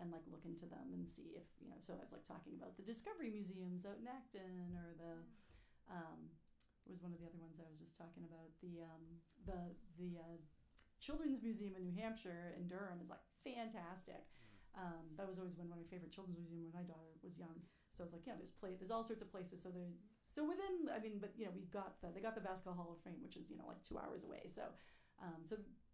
And like look into them and see if so I was like talking about the Discovery Museums out in Acton, or the was one of the other ones I was just talking about, the Children's Museum in New Hampshire in Durham is like fantastic. That was always one of my favorite children's museums when my daughter was young. So I was like, there's all sorts of places. So within, but we've got they got the Basketball Hall of Fame, which is like 2 hours away. So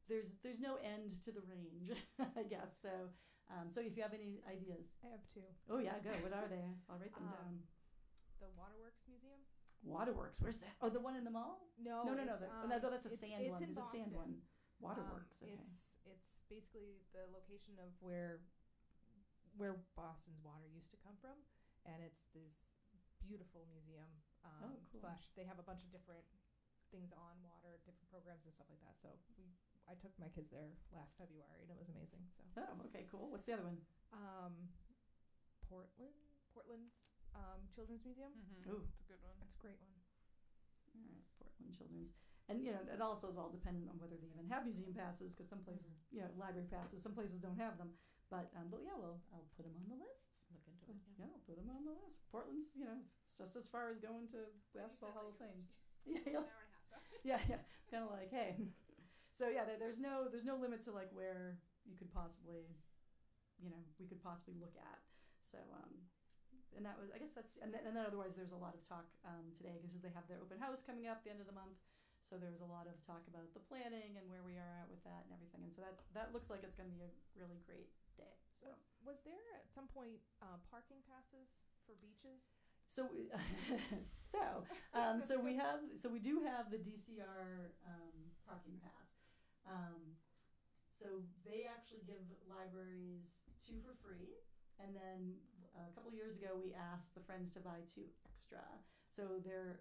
there's no end to the range, I guess. So if you have any ideas. I have two. Oh yeah, go. What are they? I'll write them down. The Waterworks Museum. Waterworks. Where's that? Oh, the one in the mall? No. That's a sand one. It's in There's a sand Boston. one. Waterworks. Okay. It's basically the location of where Boston's water used to come from, and it's this beautiful museum. Cool. They have a bunch of different things on water, different programs and stuff like that. So I took my kids there last February, and it was amazing. So. Oh, okay, cool. What's the other one? Portland Children's Museum. Mm-hmm. Ooh, it's a good one. It's a great one. All right, Portland Children's, and it also is all dependent on whether they even have museum passes, because some places, library passes, some places don't have them. But yeah, well, I'll put them on the list. Look into it. Yeah, I'll put them on the list. Portland's, it's just as far as going to Basketball Hall of Fame. Yeah, an hour and a half. So. Yeah, kind of like, hey. So yeah, there's no limit to like where you could possibly, we could possibly look at. So and that was, I guess that's, and then otherwise there's a lot of talk today, because they have their open house coming up at the end of the month. So there was a lot of talk about the planning and where we are at with that and everything. And so that looks like it's going to be a really great day. So was there at some point parking passes for beaches? so we do have the DCR parking pass. So they actually give libraries 2 for free, and then a couple of years ago we asked the Friends to buy 2 extra. So they're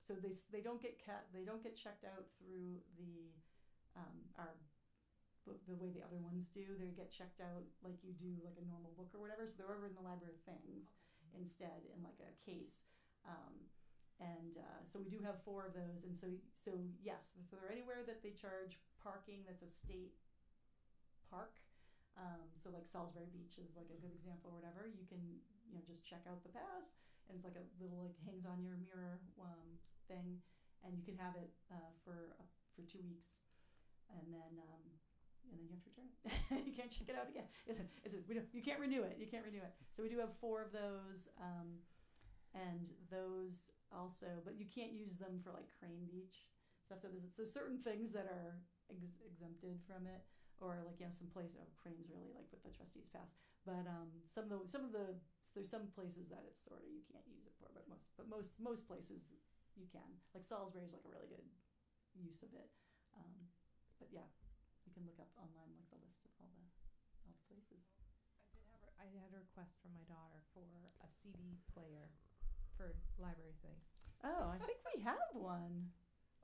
so they don't get checked out through the way the other ones do. They get checked out like you do like a normal book or whatever. So they're over in the library of things instead in like a case. So we do have 4 of those, and so yes, so they're anywhere that they charge parking that's a state park. So like Salisbury Beach is like a good example or whatever. You can just check out the pass, and it's like a little like hangs on your mirror thing, and you can have it for 2 weeks, and then you have to return it. You can't check it out again. You can't renew it. So we do have 4 of those, and those also, but you can't use them for like Crane Beach stuff. So certain things that are exempted from it, or like some place. Oh, Crane's really like with the Trustees pass, but some of the there's some places that it's sort of you can't use it for, but most places you can. Like Salisbury is like a really good use of it, but yeah. You can look up online like the list of all the places. I had a request from my daughter for a CD player for library things. Oh, I think we have one.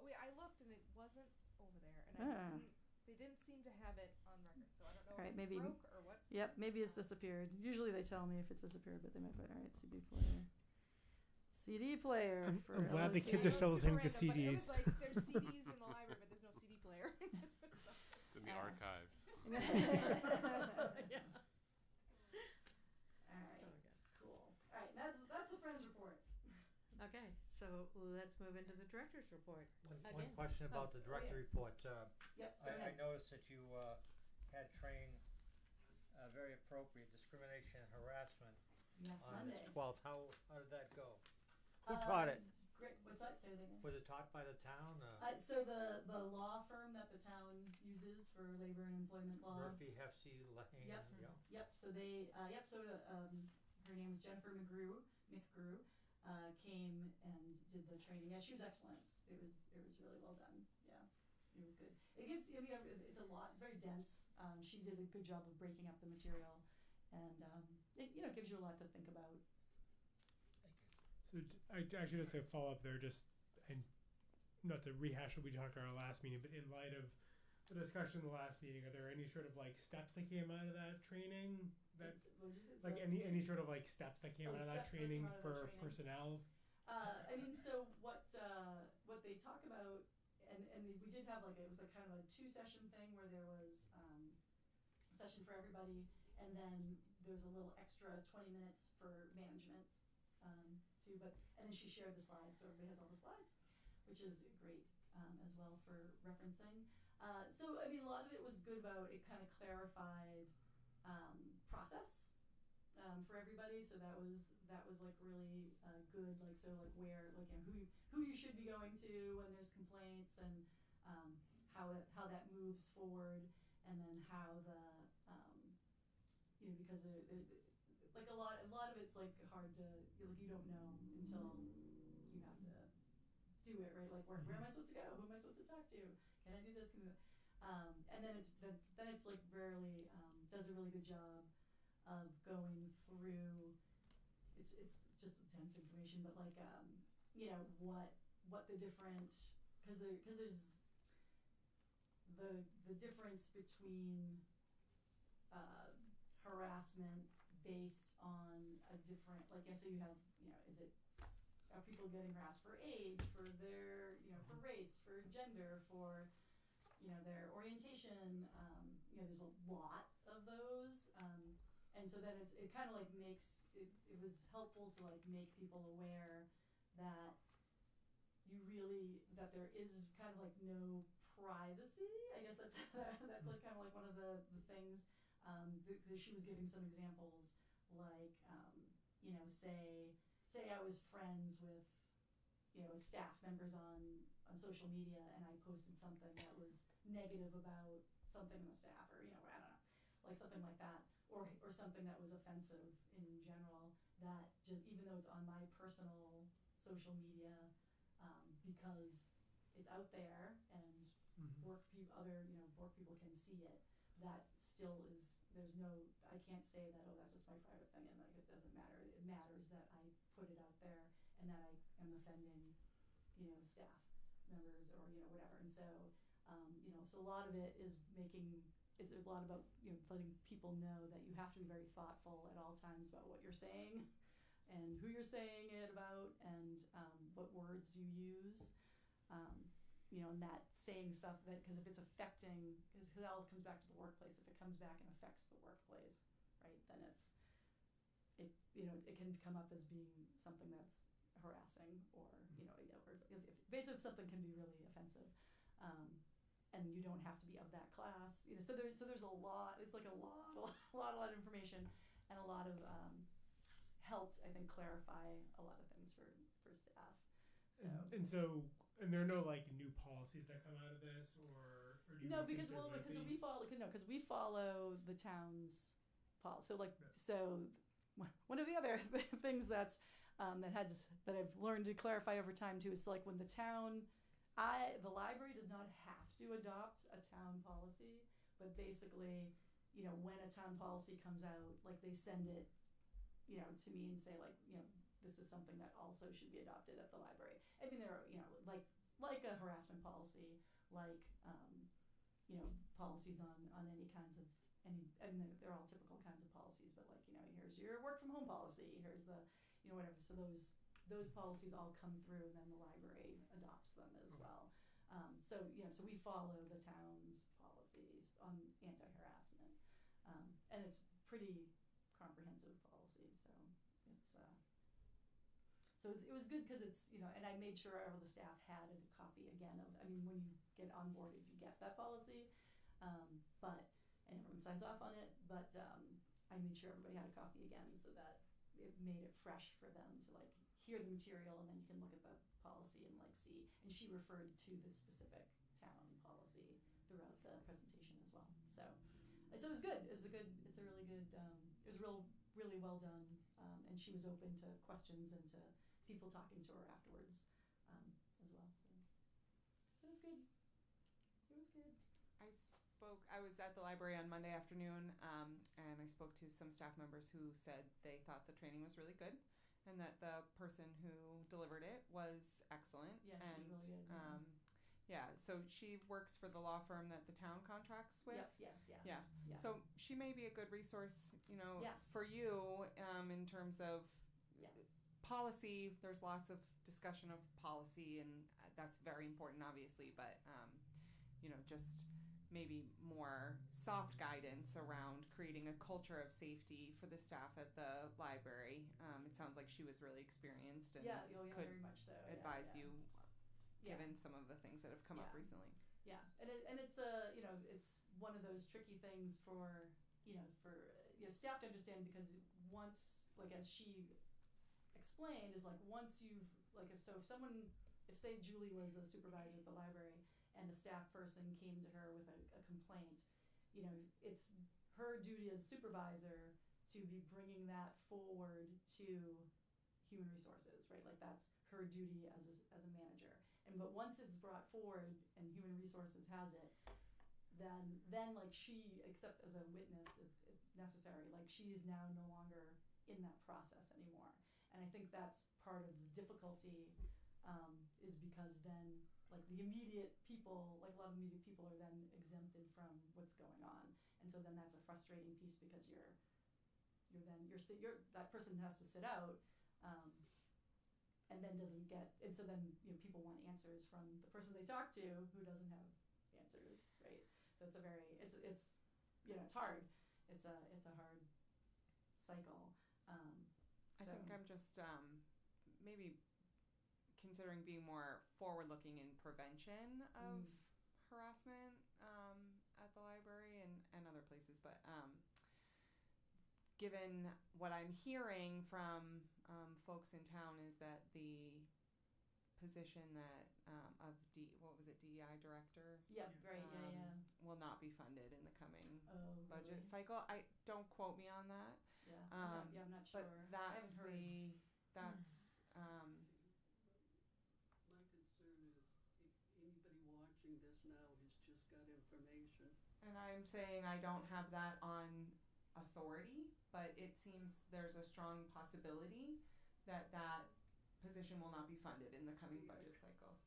I looked and it wasn't over there, and they didn't seem to have it on record, so I don't know All right, if maybe it broke or what. Yep, maybe it's disappeared. Usually they tell me if it's disappeared, but they might put CD player. CD player. I'm glad the kids are still listening to CDs. It was like there's CDs in the library, but there's no CD player. It's in the archives. Yeah. All right. Cool. All right. That's the Friends report. Okay, so let's move into the director's report. One question about the director report. Yep. I noticed that you had trained very appropriate discrimination and harassment Yes, on Monday. the 12th. How did that go? Who taught it? Great. What's that? Say that again. Was it taught by the town? So the law firm that the town uses for labor and employment law. Murphy, Hefsey, Lane. Yep. Yeah. Yep. So her name is Jennifer McGrew. Came and did the training. Yeah, she was excellent. It was really well done. Yeah, it was good. It gives it's a lot. It's very dense. She did a good job of breaking up the material, and it gives you a lot to think about. So I actually just to follow up there, and not to rehash what we talked about our last meeting, but in light of the discussion in the last meeting, are there any sort of like steps that came out of that training? That like any sort of like steps that came out of that training for personnel? So what they talk about, and we did have it was like kind of a 2-session thing where there was a session for everybody, and then there's a little extra 20 minutes for management. And then she shared the slides, so everybody has all the slides, which is great as well for referencing. So a lot of it was good about it. Kind of clarified process for everybody. So that was like really good. Where who you should be going to when there's complaints, and how that moves forward, and then how the because a lot of it's like hard to you don't know until you have to do it, right? Like where am I supposed to go? Who am I supposed to talk to? Can I do this? And then it's like rarely does a really good job of going through. It's just dense information, but what the different because there's the difference between harassment based on a different so you have are people getting harassed for age, for their for race, for gender, for their orientation. There's a lot of those, and so then it kind of makes it was helpful to make people aware that that there is kind of no privacy. I guess that's kind of one of the things. She was giving some examples, say I was friends with staff members on social media, and I posted something that was negative about something in the staff, or I don't know, something like that, or something that was offensive in general. that just even though it's on my personal social media, because it's out there and work people can see it, that still is, there's no, I can't say that, oh, that's just my private thing and like it doesn't matter. It matters that I put it out there and that I am offending, staff members or, whatever. And so, so a lot of it is it's a lot about, letting people know that you have to be very thoughtful at all times about what you're saying and who you're saying it about and what words you use. And that saying stuff that, because if it's affecting, because it all comes back to the workplace, if it comes back and affects the workplace, right, then it can come up as being something that's harassing or, or if basically something can be really offensive. And you don't have to be of that class, so there's a lot, it's like a lot of information and a lot of, helps, I think, clarify a lot of things for staff. So. And there are no like new policies that come out of this, or do you because we follow the town's policy. So so one of the other things that I've learned to clarify over time too is like when the library does not have to adopt a town policy, but basically, when a town policy comes out, like they send it, to me and say like, this is something that also should be adopted at the library. I mean, there are, like a harassment policy, like, policies on any kinds of, they're all typical kinds of policies, but like, here's your work from home policy, here's the, whatever. So those policies all come through and then the library adopts them as well. So we follow the town's policies on anti-harassment. And it's pretty comprehensive policy, so it's, so it was good because it's, and I made sure all the staff had a copy again of, when you get onboarded, you get that policy, and everyone signs off on it, but I made sure everybody had a copy again so that it made it fresh for them to like hear the material and then you can look at the policy and like see, and she referred to the specific town policy throughout the presentation as well. So it was good. It's a really good, it was really well done, and she was open to questions and to people talking to her afterwards, as well. So it was good. I was at the library on Monday afternoon, and I spoke to some staff members who said they thought the training was really good and that the person who delivered it was excellent. Yeah, and she's really good. So she works for the law firm that the town contracts with. Yes. So she may be a good resource, Yes. for you, in terms of Yes. policy. There's lots of discussion of policy, and that's very important, obviously, but just maybe more soft guidance around creating a culture of safety for the staff at the library. It sounds like she was really experienced and could very much so. advise yeah. you, given some of the things that have come up recently. Yeah, and it's it's one of those tricky things for staff to understand, because once, like as she explained, is like once you've like if say Julie was a supervisor at the library and a staff person came to her with a complaint, it's her duty as supervisor to be bringing that forward to human resources, right? Like that's her duty as a manager. But once it's brought forward and human resources has it, then like she, except as a witness if necessary, like she's now no longer in that process anymore. And I think that's part of the difficulty, is because then like the immediate people, like a lot of immediate people are then exempted from what's going on. And so then that's a frustrating piece because that person has to sit out, and then doesn't get, and so then people want answers from the person they talk to who doesn't have answers, right? So it's hard. It's a hard cycle. I think I'm just maybe considering being more forward-looking in prevention of harassment at the library and other places, but given what I'm hearing from folks in town is that the position that DEI director? Yep, right, will not be funded in the coming Oh, budget really? cycle. Don't quote me on that. Yeah, Um, I'm not sure. But I that's haven't heard. My concern is if anybody watching this now has just got information. and I'm saying I don't have that on authority, but it seems there's a strong possibility that that position will not be funded in the coming budget cycle.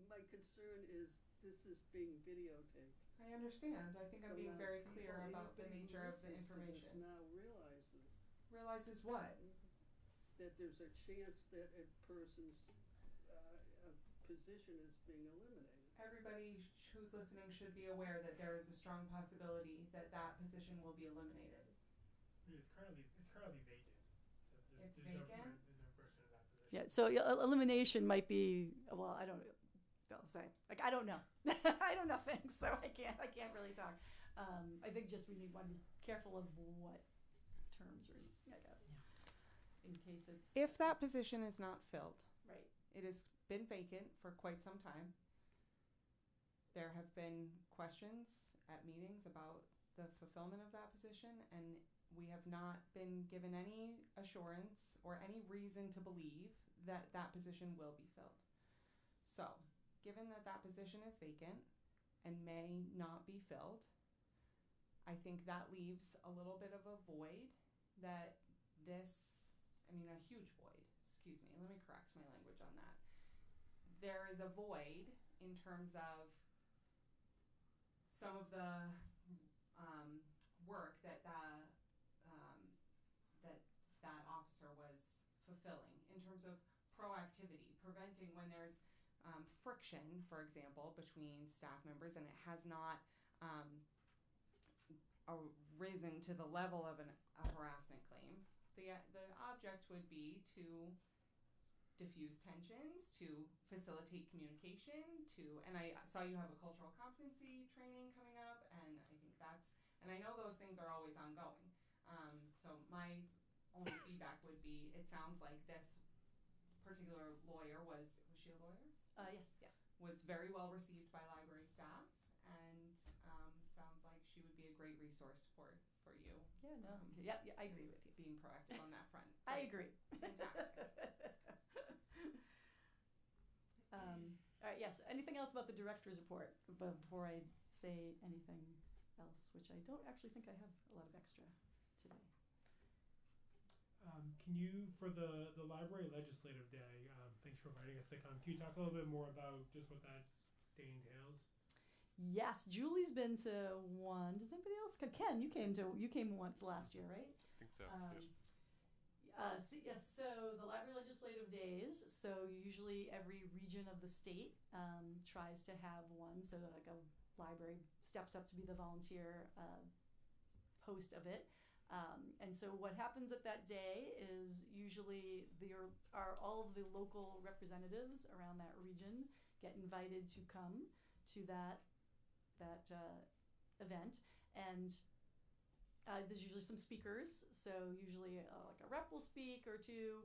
My concern is this is being videotaped. I understand. I think I'm So being now very people- clear about the anybody who nature of the listens to this information. now realizes Realizes what? that there's a chance that a person's position is being eliminated. Everybody who's listening should be aware that there is a strong possibility that that position will be eliminated. It's currently vacant. So It's there's vacant? There's no person in that position. Yeah, so elimination might be, well, I don't say, like, I don't know. I don't know things, so I can't really talk. I think just we want to be careful of what terms we're using, I guess. In case it's. If that position is not filled, Right. it has been vacant for quite some time. There have been questions at meetings about the fulfillment of that position, and we have not been given any assurance or any reason to believe that that position will be filled. So, given that that position is vacant and may not be filled, I think that leaves a little bit of a void that a huge void, excuse me, let me correct my language on that. There is a void in terms of some of the work that that officer was fulfilling in terms of proactivity, preventing when there's friction, for example, between staff members, and it has not risen to the level of a harassment claim. The object would be to diffuse tensions, to facilitate communication, and I saw you have a cultural competency training coming up, and I think and I know those things are always ongoing. So my only feedback would be, it sounds like this particular lawyer was she a lawyer? Yes, yeah. Was very well received by library staff, and sounds like she would be a great resource for you. Yeah, no. Yeah, I agree with you. Being proactive on that front. I agree. Fantastic. All right, yes. Anything else about the director's report before I say anything else, which I don't actually think I have a lot of extra today. Can you, for the Library Legislative Day, thanks for inviting us to come, can you talk a little bit more about just what that day entails? Yes, Julie's been to one. Does anybody else? Ken, you came once last year, right? I think so. So the Library Legislative Days, so usually every region of the state tries to have one, so like a library steps up to be the volunteer host of it. And so what happens at that day is usually all of the local representatives around that region get invited to come to that event, and there's usually some speakers. So usually like a rep will speak or two.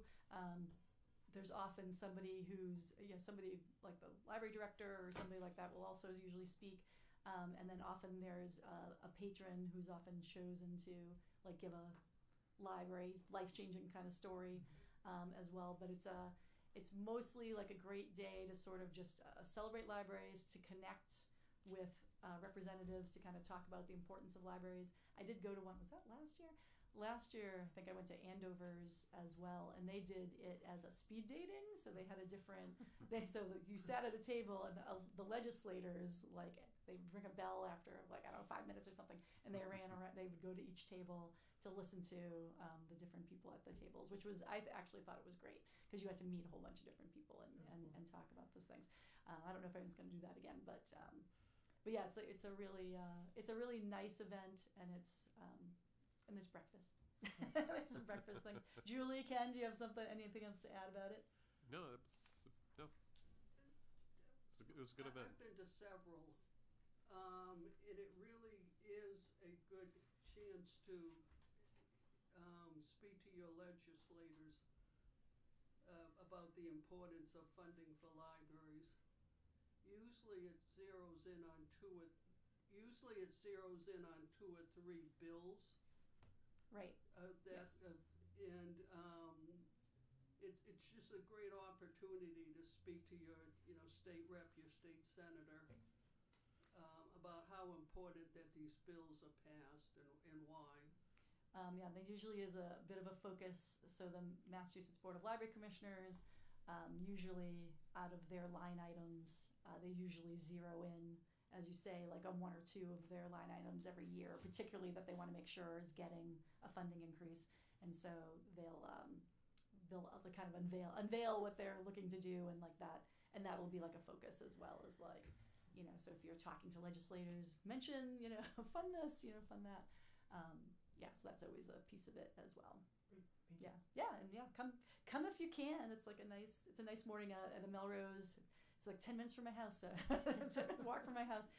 There's often somebody who's somebody like the library director or somebody like that will also usually speak. And then often there's a patron who's often chosen to like give a library life-changing kind of story as well. But it's mostly like a great day to sort of just celebrate libraries, to connect with representatives, to kind of talk about the importance of libraries. I did go to one. Was that last year? Last year, I think I went to Andover's as well, and they did it as a speed dating. So they had a different. So you sat at a table, and the legislators they ring a bell after 5 minutes or something, and they ran around. They would go to each table to listen to the different people at the tables, which was I actually thought it was great because you had to meet a whole bunch of different people and talk about those things. I don't know if anyone's going to do that again, but yeah, it's a really nice event, and and there's breakfast. There's some breakfast things. Julie, Ken, do you have anything else to add about it? No, it was a good event. I've been to several, and it really is a good chance to speak to your legislators about the importance of funding for libraries. Usually it zeroes in on two or three bills Right. That, Yes. It's just a great opportunity to speak to your, state rep, your state senator, about how important that these bills are passed and why. Yeah, there usually is a bit of a focus. So the Massachusetts Board of Library Commissioners, usually out of their line items, they usually zero in, as you say, like on one or two of their line items every year, particularly that they want to make sure is getting a funding increase. And so they'll kind of unveil what they're looking to do and like that, and that will be like a focus as well as like, so if you're talking to legislators, mention, fund this, fund that. Yeah, so that's always a piece of it as well. Yeah, and come if you can. It's like it's a nice morning at the Melrose. It's like 10 minutes from my house, so it's a walk from my house.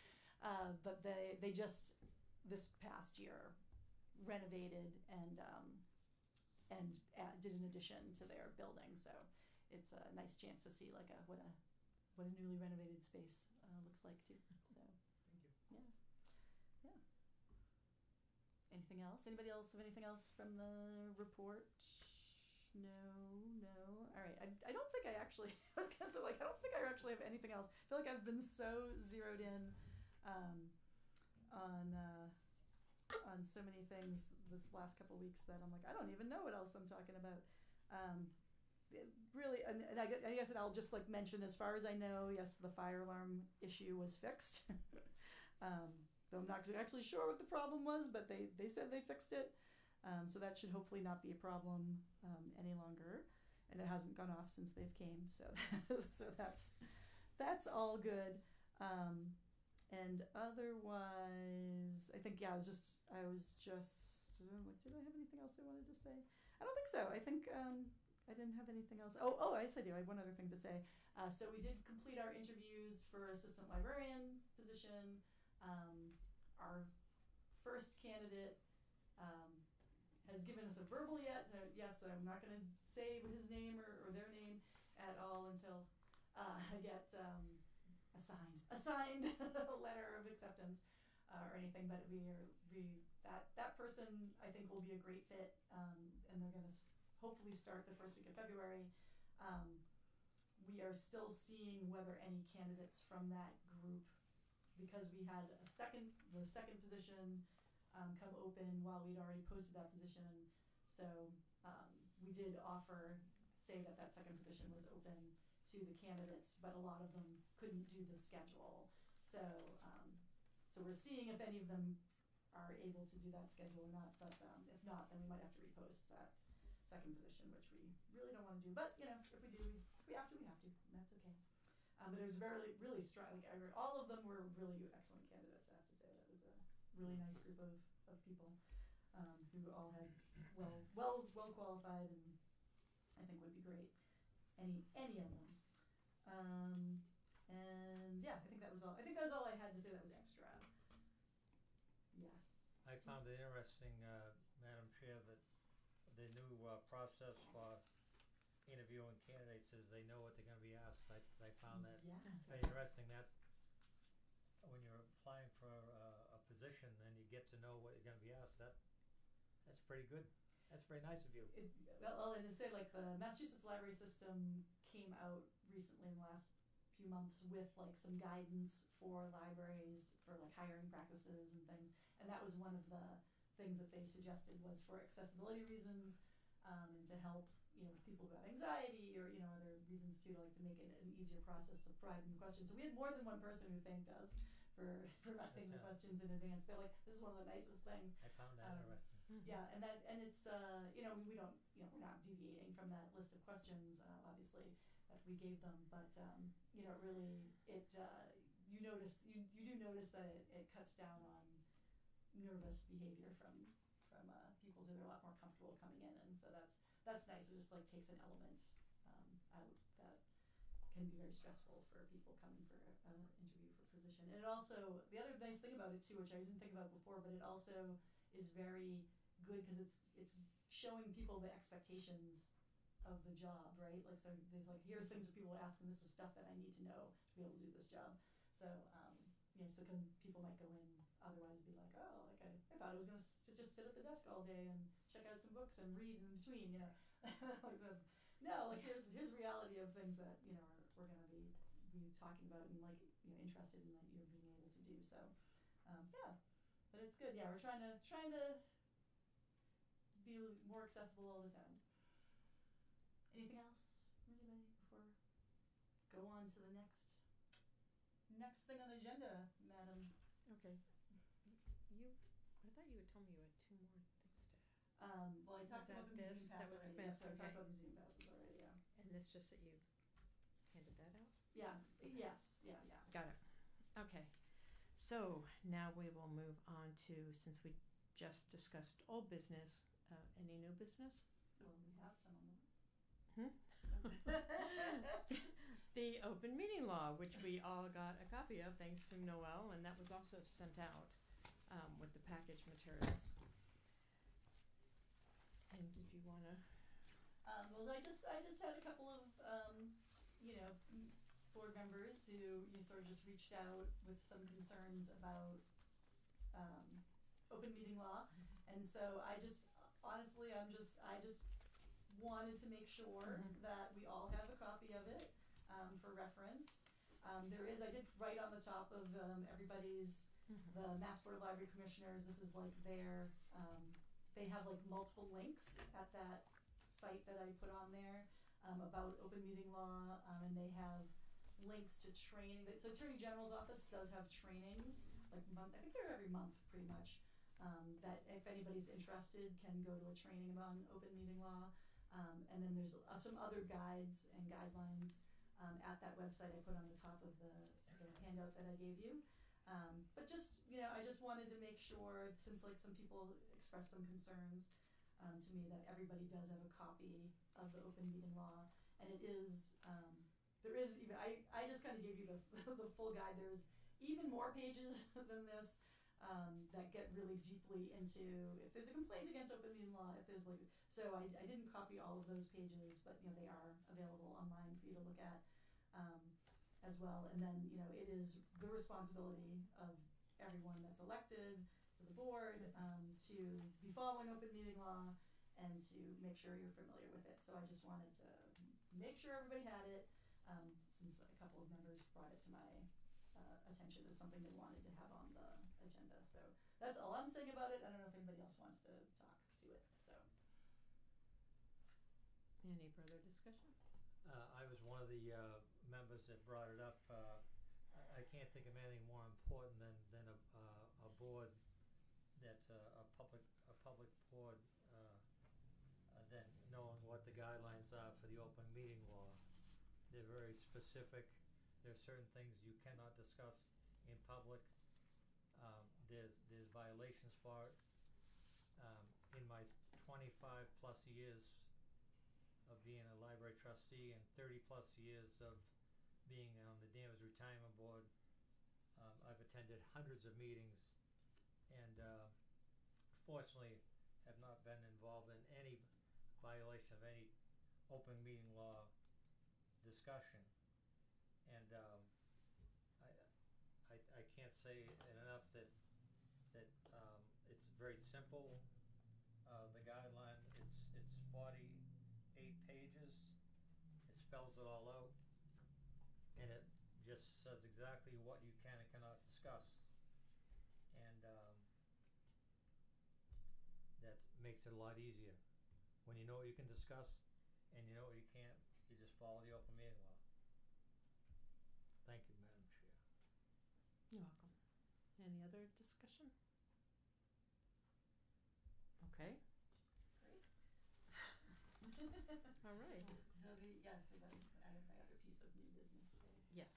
But they just this past year renovated and did an addition to their building. So it's a nice chance to see like what a newly renovated space looks like too. So Thank you. yeah. Anything else? Anybody else have anything else from the report? No. All right. I don't think I actually. I was gonna say I don't think I actually have anything else. I feel like I've been so zeroed in on so many things this last couple weeks that I'm like I don't even know what else I'm talking about. Really, and I guess I'll just like mention as far as I know, yes, the fire alarm issue was fixed. Though I'm not actually sure what the problem was, but they said they fixed it. So that should hopefully not be a problem any longer, and it hasn't gone off since they've came. So so that's all good. And otherwise, I think I was just like, did I have anything else I wanted to say? I don't think so. I think I didn't have anything else. Oh, yes, I do. I have one other thing to say. So we did complete our interviews for assistant librarian position. Our first candidate has given us a verbal yes. I'm not going to say his name or their name at all until I get a signed letter of acceptance or anything. But that person I think will be a great fit, and they're going to hopefully start the first week of February. We are still seeing whether any candidates from that group, because we had the second position come open while we'd already posted that position. So we did say that second position was open to the candidates, but a lot of them couldn't do the schedule. So we're seeing if any of them are able to do that schedule or not. But if not, then we might have to repost that second position, which we really don't want to do. But if we do, if we have to, we have to, and that's okay. But it was really strong. All of them were really excellent candidates. I have to say that was a really nice group of people who all had well qualified, and I think would be great. Any of them. And yeah, I think that was all. I think that was all I had to say. That was extra. Yes. I found it interesting, Madam Chair, that the new process for interviewing candidates is they know what they're going to be asked. I found that very interesting. That when you're applying for a position and you get to know what you're going to be asked, that's pretty good. That's very nice of you. Well, and to say like the Massachusetts library system came out recently in the last few months with like some guidance for libraries for like hiring practices and things, and that was one of the things that they suggested was for accessibility reasons, and to help people who have anxiety or other reasons too, to make it an easier process to provide them questions. So we had more than one person who thanked us for providing the questions in advance. They're like, this is one of the nicest things. I found that interesting. Yeah, and it's we don't we're not deviating from that list of questions obviously that we gave them, but really you do notice that it cuts down on nervous behavior from people, so they're a lot more comfortable coming in, and so that's nice. It just like takes an element out that can be very stressful for people coming for an interview for position. And it also, the other nice thing about it too, which I didn't think about before, but it also is very good because it's showing people the expectations of the job, right? Like, so there's like, here are things that people ask, and this is stuff that I need to know to be able to do this job. So so people might go in otherwise and be like, oh, like I thought I was going to just sit at the desk all day and check out some books and read in between, you know. Like here's reality of things that, you know, we're gonna be talking about and like, you know, interested in that you're being able to do. So yeah. But it's good. Yeah, we're trying to be more accessible all the time. Anything else from anybody before go on to the next thing on the agenda, madam? Okay. I thought you had told me you had 2 more things to Well, I talked about the museum pass That was already. this, Yes, I okay. talked about museum passes already, yeah. And this just that you handed that out? Yeah, yes, yeah. Got it. Okay. So now we will move on to, since we just discussed old business, any new business? Well, we have some on the list. The open meeting law, which we all got a copy of thanks to Noel, and that was also sent out with the package materials. And did you want to? Well, I just had a couple of you know, board members who sort of just reached out with some concerns about open meeting law, and so I just honestly I just wanted to make sure that we all have a copy of it for reference. I did write on the top of everybody's the Mass Board of Library Commissioners. This is like their they have like multiple links at that site that I put on there about open meeting law, and they have links to training. So Attorney General's office does have trainings, like I think they're every month pretty much, that if anybody's interested can go to a training about open meeting law. And then there's some other guides and guidelines at that website I put on the top of the handout that I gave you. But just, you know, I just wanted to make sure, since like some people expressed some concerns to me, that everybody does have a copy of the open meeting law. And it is, there is even, I just kind of gave you the full guide. There's even more pages than this that get really deeply into if there's a complaint against open meeting law, if there's like, so I didn't copy all of those pages, but you know, they are available online for you to look at as well. And then, you know, it is the responsibility of everyone that's elected to the board to be following open meeting law and to make sure you're familiar with it. So I just wanted to make sure everybody had it, since a couple of members brought it to my attention as something they wanted to have on the agenda. So that's all I'm saying about it. I don't know if anybody else wants to talk to it. So Any further discussion? I was one of the members that brought it up. I can't think of anything more important than a board that's a public board than knowing what the guidelines are for the open meeting law. They're very specific. There are certain things you cannot discuss in public. There's violations for it. In my 25 plus years of being a library trustee and 30 plus years of being on the Danvers Retirement Board, I've attended hundreds of meetings and fortunately have not been involved in any violation of any open meeting law discussion. And I can't say enough that it's very simple. The guideline, it's 48 pages. It spells it all out, and it just says exactly what you can and cannot discuss. And that makes it a lot easier. When you know what you can discuss and you know what you can't, you just follow the open meeting law. Thank you, Madam Chair. You're welcome. Any other discussion? Okay. great. All right. So I have my other piece of new business. Yes.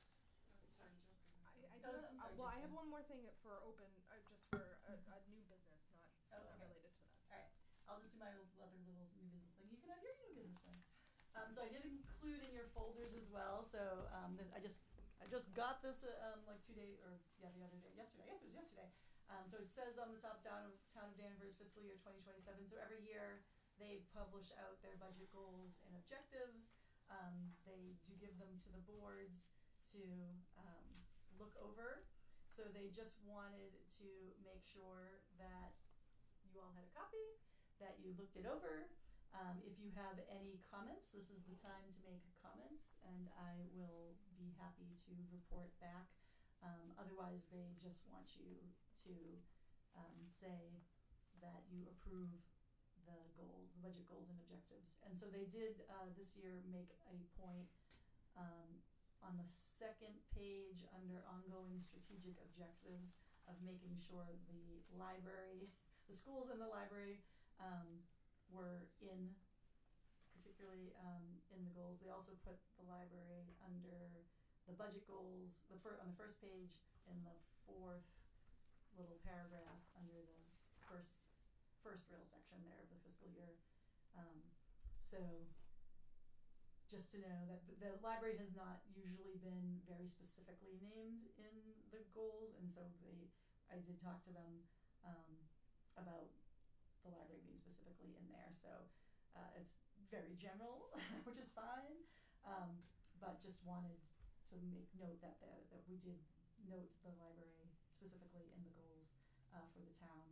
Sorry, Jessica. I Oh, don't. I'm sorry, Well, I Jessica. have one more thing for open, just for a new business, not Oh, okay. related to that. All right, I'll just do my other little new business thing. You can have your new business thing. So I did include in your folders as well. So I just got this like 2 days, or the other day, yesterday. I guess it was yesterday. So it says on the top, Town of Danvers fiscal year 2027. So every year they publish out their budget goals and objectives. They do give them to the boards to look over. So they just wanted to make sure that you all had a copy. that you looked it over. If you have any comments, this is the time to make comments, and I will be happy to report back. Otherwise, they just want you to say that you approve the goals, the budget goals and objectives. And so they did this year make a point on the second page under ongoing strategic objectives of making sure the library, the schools and the library were particularly in the goals. They also put the library under the budget goals, on the first page in the fourth little paragraph under the first real section there of the fiscal year. So just to know that the library has not usually been very specifically named in the goals, and so I did talk to them about the library being specifically in there. So it's very general, which is fine, but just wanted to make note that we did note the library specifically in the goals for the town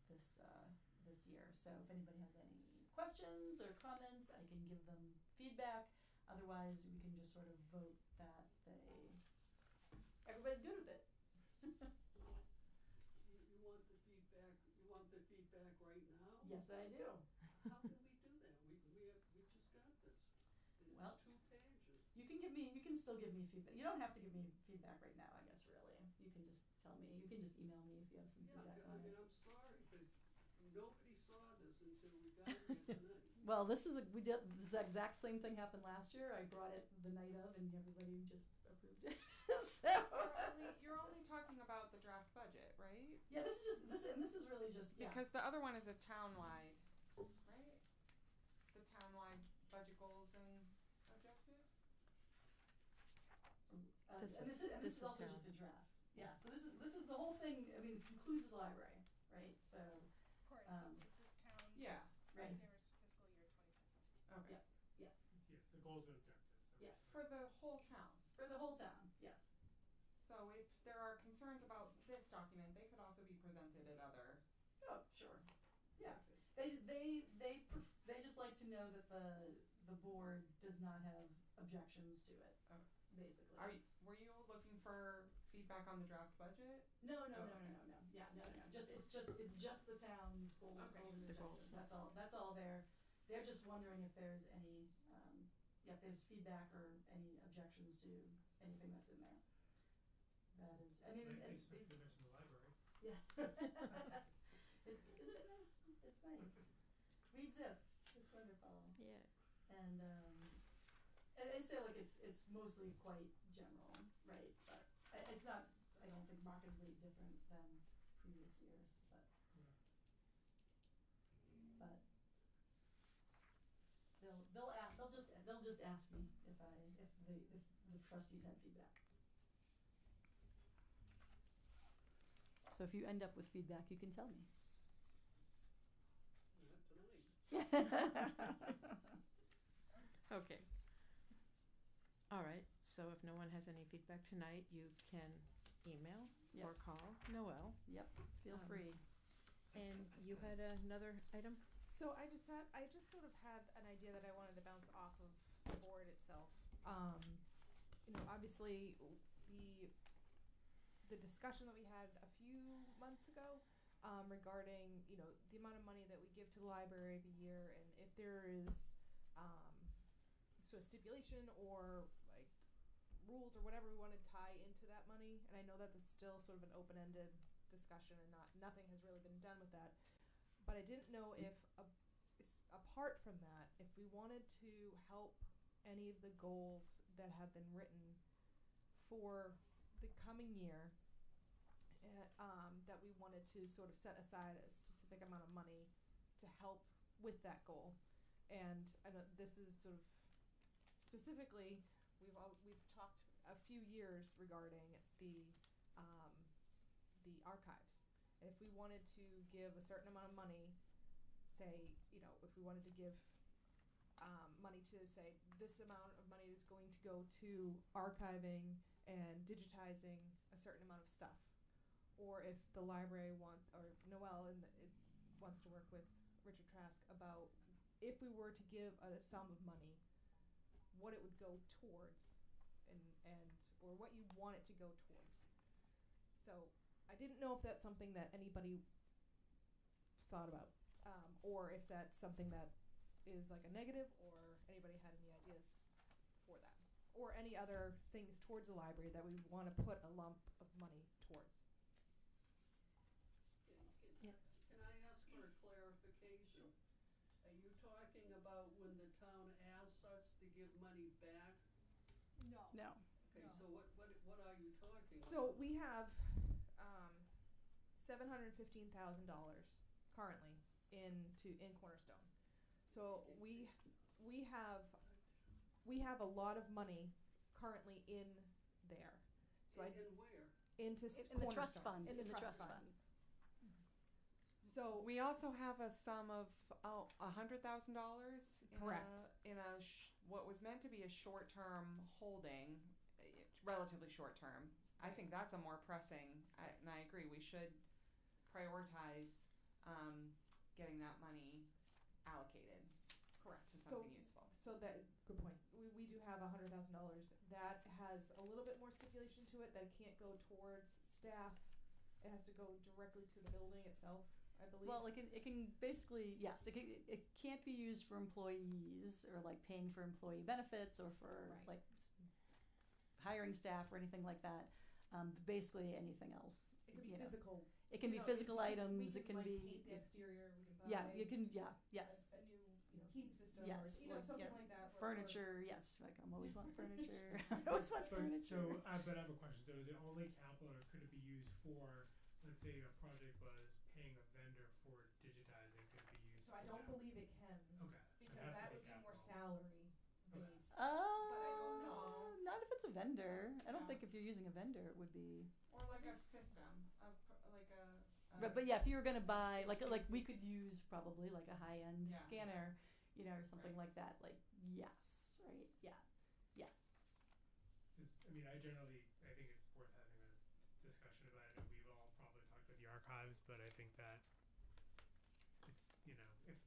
this year. So if anybody has any questions or comments, I can give them feedback. Otherwise, we can just sort of vote that everybody's good with it. You want the feedback? You want the feedback right now? Yes, I do. How can we do that? We just got this. And Well, it's 2 pages. You can still give me feedback. You don't have to give me feedback right now, I guess, really. You can just tell me. You can just email me if you have some feedback on it. I'm sorry, but nobody saw this until we got here tonight. Well, this exact same thing happened last year. I brought it the night of, and everybody just approved it. So You're only talking about the draft budget, right? yeah, this is really just Because the other one is a townwide, right? The townwide budget goals and objectives. This is also town. just a draft. Yeah. So this is the whole thing. I mean, this includes the library, right? So Of course, it says town. Yeah. right. Danvers fiscal year 2027. Okay. Yes. Yes, the goals and objectives. Yes. For the whole town. For the whole town. Yes. So if there are concerns about this document, they could also be presented at other Oh, sure. Yeah. places. They just like to know that the board does not have objections to it. Okay. Basically. Were you looking for feedback on the draft budget? No. Okay. Yeah, no. It's just the town's goals, Okay. goals and The goals. objectives. That's all there. They're just wondering if there's any, if there's feedback or any objections to anything that's in there. That is, I mean, Nice they mentioned the library. yeah. Isn't it nice? It's nice. We exist. It's wonderful. Yeah. And I say like it's mostly quite general, right? But it's not. I don't think markedly different than previous years, but they'll just ask me if the trustees had feedback. So if you end up with feedback, you can tell me. Not tonight. Okay. All right. So if no one has any feedback tonight, you can email or call Noelle. Yep. Feel free. And you had another item? So I just sort of had an idea that I wanted to bounce off of the board itself. Obviously the discussion that we had a few months ago regarding, the amount of money that we give to the library every year, and if there is sort of stipulation or like rules or whatever we want to tie into that money. And I know that this is still sort of an open-ended discussion and nothing has really been done with that. But I didn't know if, apart from that, if we wanted to help any of the goals that have been written for the coming year, that we wanted to sort of set aside a specific amount of money to help with that goal. And I know this is sort of specifically, we've talked a few years regarding the archives. And if we wanted to give a certain amount of money, say, if we wanted to give money to say this amount of money is going to go to archiving and digitizing a certain amount of stuff, or if the library or Noelle wants to work with Richard Trask about if we were to give a sum of money, what it would go towards, and or what you want it to go towards. So I didn't know if that's something that anybody thought about, or if that's something that is like a negative, or anybody had any ideas for that, or any other things towards the library that we want to put a lump of money towards. Yeah. Can I ask for a clarification? Are you talking about when the town asks us to give money back? No. Okay, so what are you talking about? So we have $715,000 currently in Cornerstone. So we have a lot of money currently in there. So in where? Into In the trust Cornerstone. fund. In the trust fund. So We also have a sum of $100,000 Correct. In what was meant to be a short-term holding, relatively short-term. I think that's a more pressing, and I agree, we should prioritize getting that money allocated correct. to something useful. So that good point. We do have $100,000 that has a little bit more stipulation to it, that it can't go towards staff. It has to go directly to the building itself, I believe. Well, it can basically, yes, it can't be used for employees or like paying for employee benefits or for Right. like hiring staff or anything like that. Basically anything else. It could be you know. physical. It can be physical items. We It can like be. paint the exterior. We can buy Yeah, you can. Yeah, yes. a new heating system. Yes, or, something yeah, like that. furniture. Yes, like I'm always want furniture. I always want furniture. So, but I have a question. So, is it only capital, or could it be used for, let's say, a project was paying a vendor for digitizing? Could it be used? So I for don't that? believe it can. Okay. So it Because has to that be would be more capital. salary based. But I don't know. Not if it's a vendor. I don't Yeah. think if you're using a vendor, it would be. Or like a system, like a. But yeah, if you were gonna buy like we could use probably like a high end Yeah. scanner, or something Right. like that. Like yes, right? Yeah, yes. I mean, I think it's worth having a discussion about it. We've all probably talked about the archives, but I think that it's,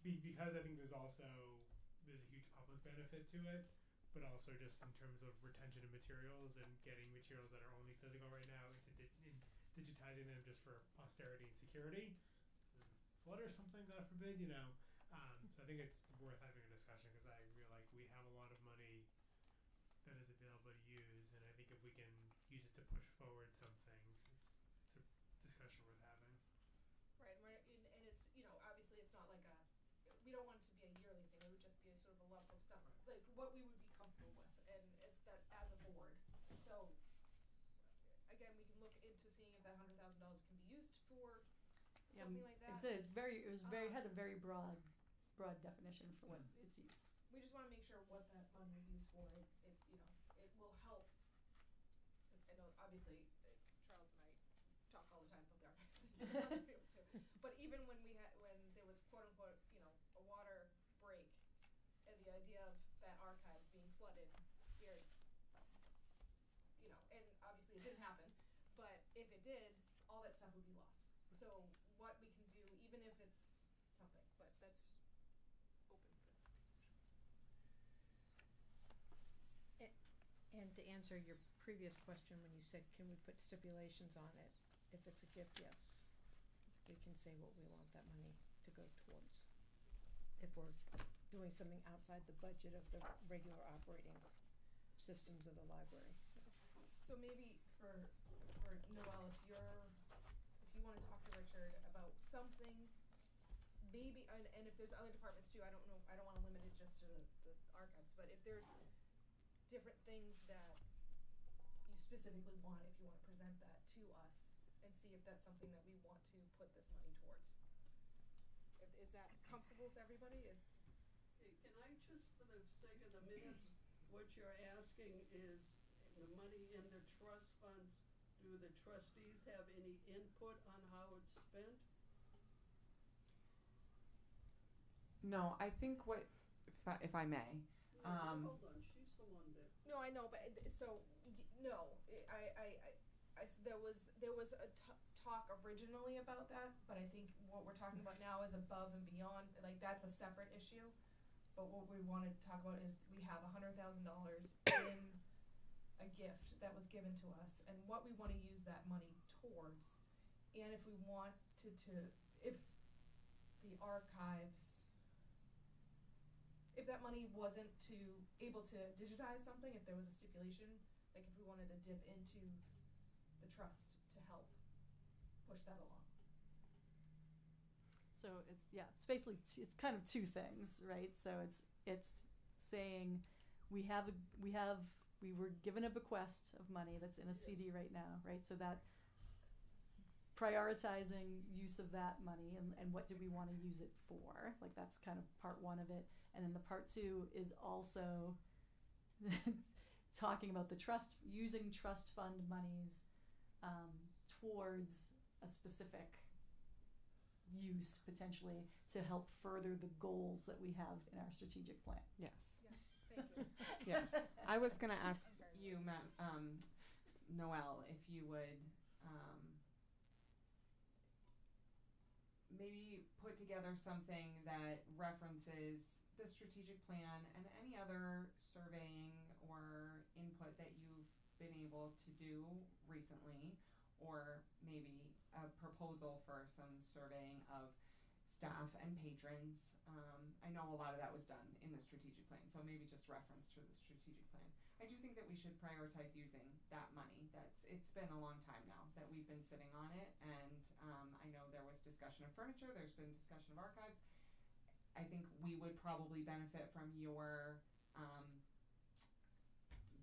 because I think there's a huge public benefit to it, but also just in terms of retention of materials and getting materials that are only physical right now into digitizing them just for posterity and security. Flood or something, God forbid, So I think it's worth having a discussion, because I feel like we have a lot of money that is available to use, and I think if we can use it to push forward some things, it's a discussion worth having. Right, and it's obviously it's not like we don't want it to be a yearly thing. It would just be a sort of a lump of some like what we would be comfortable with, and that as a board. So again, we can look into seeing if that $100,000 can be used for something like that. Like I said, had a very broad definition for what its use. We just want to make sure what that money is used for. It will help. 'Cause I know obviously Charles and I talk all the time about the archives and other people too. But even when there was quote unquote a water break, and the idea of that archive being flooded scared and obviously it didn't happen. But if it did, all that stuff would be lost. So what we can do, even if it's something, but that's open for And to answer your previous question, when you said, can we put stipulations on it? If it's a gift, yes. We can say what we want that money to go towards. If we're doing something outside the budget of the regular operating systems of the library. So maybe for Noelle, if you want to talk to Richard about something, maybe, and if there's other departments too, I don't know, I don't want to limit it just to the archives, but if there's different things that you specifically want, if you want to present that to us and see if that's something that we want to put this money towards. Is that comfortable with everybody? Can I just, for the sake of the minutes, what you're asking is the money in the trust funds, do the trustees have any input on how it's spent? No, I think if I may. Hold on, she's the one that. No, I know, but so no, there was a talk originally about that, but I think what we're talking about now is above and beyond, like, that's a separate issue. But what we wanted to talk about is we have $100,000 in a gift that was given to us, and what we want to use that money towards, and if we wanted to, if the archives, if that money wasn't able to digitize something, if there was a stipulation, like if we wanted to dip into the trust to help push that along. So it's basically it's kind of two things, right? So it's saying we were given a bequest of money that's in a CD right now, right? So that prioritizing use of that money and what do we want to use it for? Like that's kind of part one of it. And then the part two is also talking about using trust fund monies towards a specific use potentially to help further the goals that we have in our strategic plan. Yes. Yes, thank you. Yeah. I was going to ask you, Noelle, if you would maybe put together something that references the strategic plan and any other surveying or input that you've been able to do recently, or maybe a proposal for some surveying of staff and patrons. I know a lot of that was done in the strategic plan, so maybe just reference to the strategic plan. I do think that we should prioritize using that money. It's been a long time now that we've been sitting on it, and I know there was discussion of furniture, there's been discussion of archives. I think we would probably benefit from your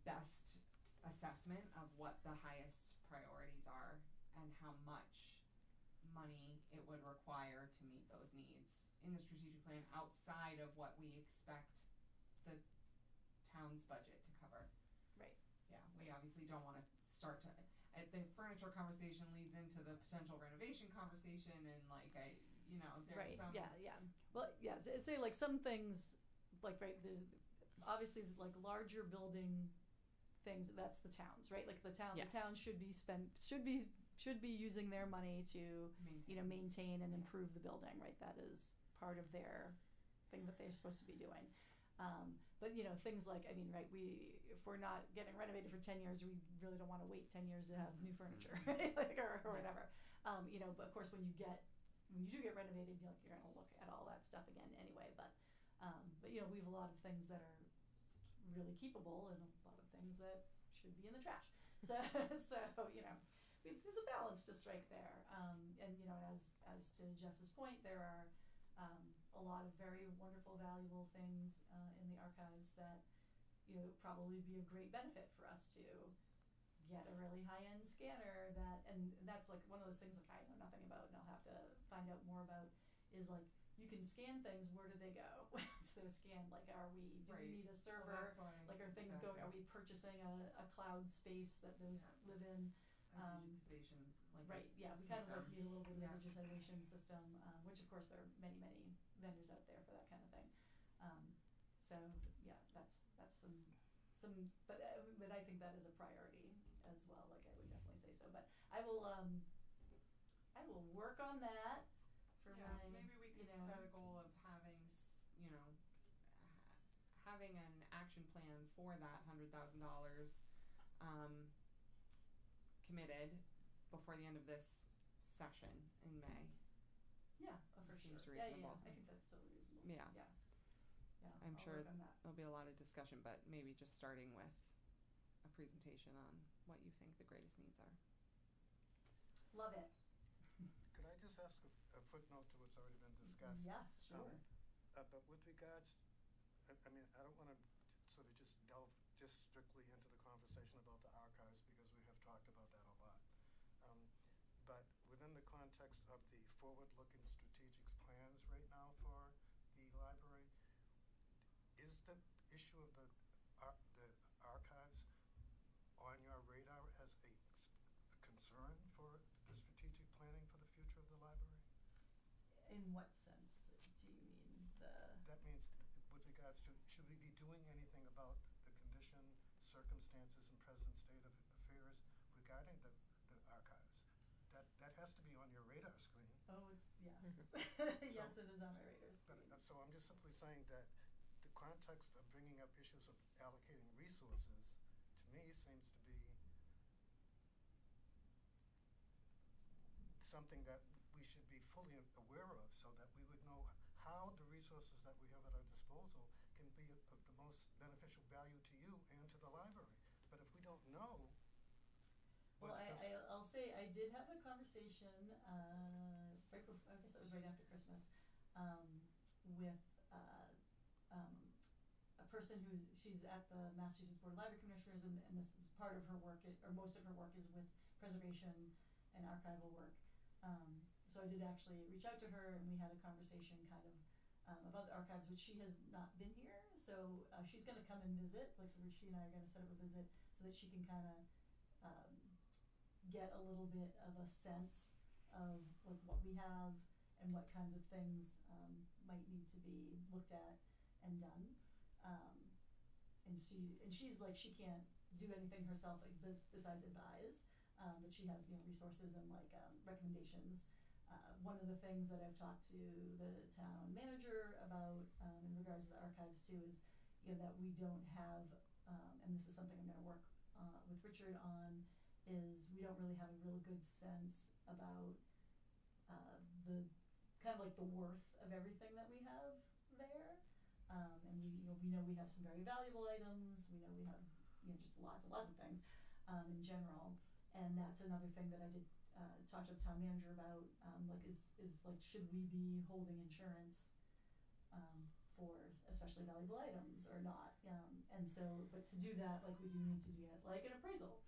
best assessment of what the highest priorities are and how much money it would require to meet those needs in the strategic plan outside of what we expect the town's budget to cover. Right. Yeah, we obviously don't want to start to, the furniture conversation leads into the potential renovation conversation, and there's right. some. Yeah. Well, yeah, say like some things, like, right, there's obviously like larger building things, that's the towns, right? Like the town should be using their money to maintain and improve the building, right? That is part of their thing that they're supposed to be doing. But things like, right, if we're not getting renovated for 10 years, we really don't want to wait 10 years to have new furniture, right? or whatever. But of course when you do get renovated, you're going to look at all that stuff again anyway. But we have a lot of things that are really keepable and a lot of things that should be in the trash. So there's a balance to strike there. As to Jess's point, there are a lot of very wonderful, valuable things in the archives that probably be of great benefit for us to get a really high-end scanner and that's like one of those things like I know nothing about and I'll have to find out more about is like you can scan things, where do they go once they're scanned? Like do we need a server? Like are things going, are we purchasing a cloud space that those live in? Digitization. Right, yeah, we kind of need a little bit of a digitization system, which of course there are many, many vendors out there for that kind of thing. So yeah, that's some, but I think that is a priority as well. Like I would definitely say so. But I will work on that for maybe we could set a goal of having having an action plan for that $100,000 committed before the end of this session in May. Yeah, for Seems sure. reasonable. Yeah, I think that's totally reasonable. Yeah. I'm I'll sure work on that. there'll be a lot of discussion, but maybe just starting with a presentation on what you think the greatest needs are. Love it. Could I just ask a footnote to what's already been discussed? Yes, sure. But with regards, I don't want to sort of just delve just strictly into the conversation about the archives because we have talked about that a lot. But within the context of the forward-looking strategic plans right now for the library, is the issue of the archives on your radar as a concern for the strategic planning for the future of the library? In what sense do you mean That means with regards to, should we be doing anything about the condition, circumstances, and present state of affairs regarding the archives? that has to be on your radar screen. Oh, it's, yes. Yes, it is on my radar But, screen. so I'm just simply saying that the context of bringing up issues of allocating resources, to me, seems to be something that we should be fully aware of, so that we would know how the resources that we have at our disposal can be of the most beneficial value to you and to the library. But if we don't know, Well, I'll say I did have a conversation, right before, I guess that was right after Christmas, with, a person she's at the Massachusetts Board of Library Commissioners, and this is part of her work, or most of her work is with preservation and archival work. So I did actually reach out to her, and we had a conversation kind of, about the archives, which she has not been here, so, she's gonna come and visit, like, so she and I are gonna set up a visit, so that she can kinda, get a little bit of a sense of, like, what we have and what kinds of things, might need to be looked at and done. And she's like, she can't do anything herself, like, besides advise, but she has, resources and, like, recommendations. One of the things that I've talked to the town manager about, in regards to the archives too, is, that we don't have, and this is something I'm gonna work, with Richard on, is we don't really have a real good sense about, the, kind of like the worth of everything that we have there. And we know we have some very valuable items, we know we have, just lots and lots of things, in general. And that's another thing that I did, talk to the town manager about, like, is like, should we be holding insurance, for especially valuable items or not? And so, but to do that, like, we do need to get, like, an appraisal,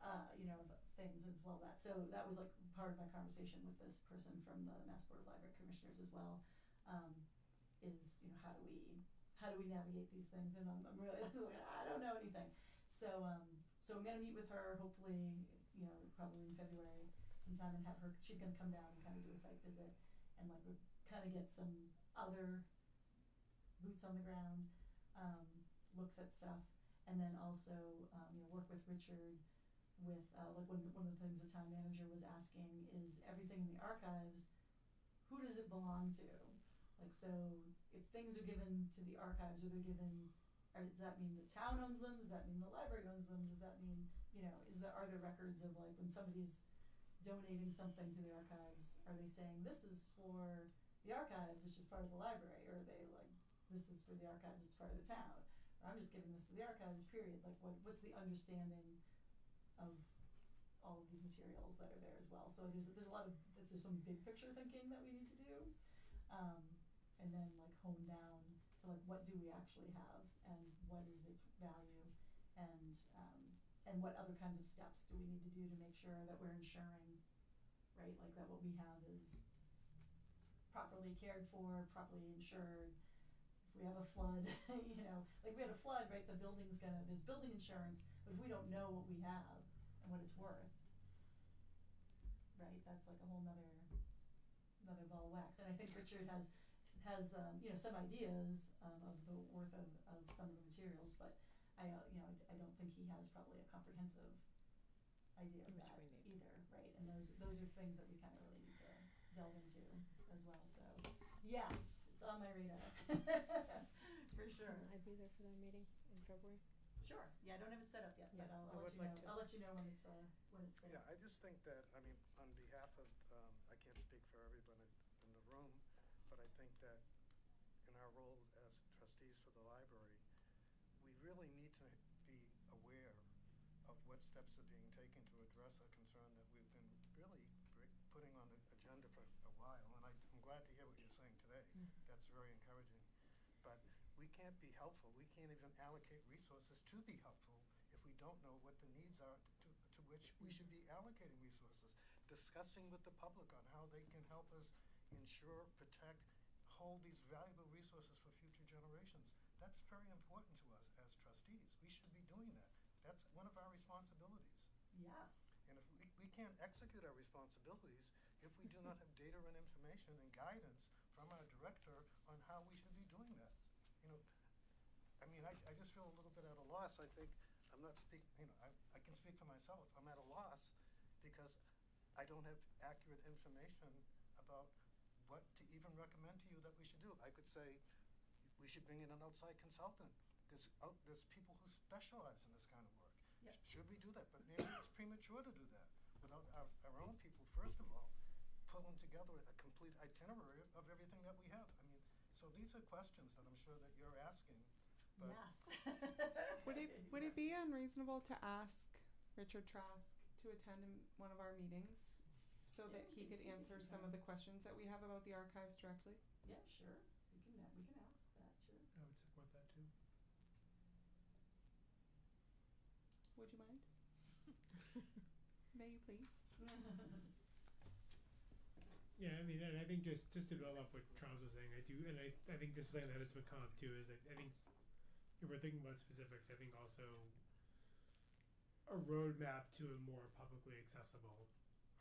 of things as well. So that was, like, part of my conversation with this person from the Mass Board of Library Commissioners as well, is, how do we navigate these things? And I'm really like, I don't know anything. So I'm gonna meet with her, hopefully, probably in February sometime, and have her, she's gonna come down and kind of do a site visit, and, like, we'll kind of get some other boots on the ground, looks at stuff, and then also, work with Richard with, like, one of the things the town manager was asking is, everything in the archives, who does it belong to? Like, so if things are given to the archives, or they're given, does that mean the town owns them? Does that mean the library owns them? Does that mean, are there records of, like, when somebody's donating something to the archives, are they saying this is for the archives, which is part of the library, or are they like, this is for the archives, it's part of the town, or I'm just giving this to the archives, period? Like, what's the understanding of all of these materials that are there as well? So there's a lot of, there's some big picture thinking that we need to do, and then, like, hone down to, like, what do we actually have, and what is its value, and what other kinds of steps do we need to do to make sure that we're ensuring, right, like, that what we have is properly cared for, properly insured. If we have a flood, like, we had a flood, right, there's building insurance, but if we don't know what we have and what it's worth, right, that's like a whole nother ball of wax. And I think Richard has some ideas, of the worth of some of the materials, but I don't think he has probably a comprehensive idea of that either, right? And those are things that we kind of really need to delve into as well. So yes, it's on my radar for sure. I'd be there for that meeting in February. Sure. Yeah, I don't have it set up yet, but Yeah, I'll let you know. I'll let you know when it's set. Yeah, I just think that, I mean, on behalf of, I can't speak for everyone in the room, but I think that in our role as trustees for the library, we really need to be aware of what steps are being taken to address a concern that we've been really putting on the agenda for a while. And I'm glad to hear what you're saying today. That's very encouraging. But we can't be helpful. We can't even allocate resources to be helpful if we don't know what the needs are to which we should be allocating resources. Discussing with the public on how they can help us ensure, protect, hold these valuable resources for future generations. That's very important to us as trustees. We should be doing that. That's one of our responsibilities. Yes. And if we can't execute our responsibilities if we do not have data and information and guidance from our director on how we should be doing that. I mean, I just feel a little bit at a loss. I think I'm not I can speak for myself. I'm at a loss because I don't have accurate information about what to even recommend to you that we should do. I could say we should bring in an outside consultant. There's people who specialize in this kind of work. Yep. Should we do that? But maybe it's premature to do that without our own people, first of all, pulling together a complete itinerary of everything that we have. I mean, so these are questions that I'm sure that you're asking. But Yes. Would it be unreasonable to ask Richard Trask to attend one of our meetings so Yeah, that we he can could see if answer we some can. of the questions that we have about the archives directly? Yeah, sure. We can ask that, sure. I would support that too. Would you mind? May you please? Yeah, I mean, and I think just to build off what Charles was saying, I think this is something that has become too, is I think if we're thinking about specifics, I think also a roadmap to a more publicly accessible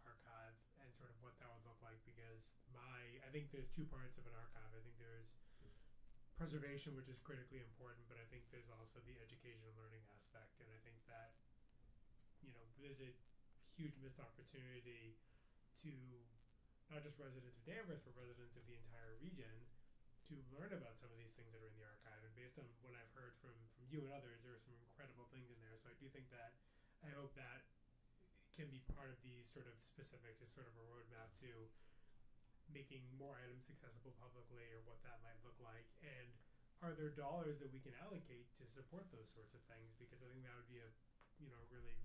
archive and sort of what that would look like, because I think there's two parts of an archive. I think there's preservation, which is critically important, but I think there's also the education and learning aspect, and I think that, there's a huge missed opportunity to not just residents of Danvers, but residents of the entire region to learn about some of these things that are in the archive. And based on what I've heard from you and others, there are some incredible things in there. So I do think that I hope that can be part of these sort of specifics, as sort of a roadmap to making more items accessible publicly, or what that might look like. And are there dollars that we can allocate to support those sorts of things? Because I think that would be a really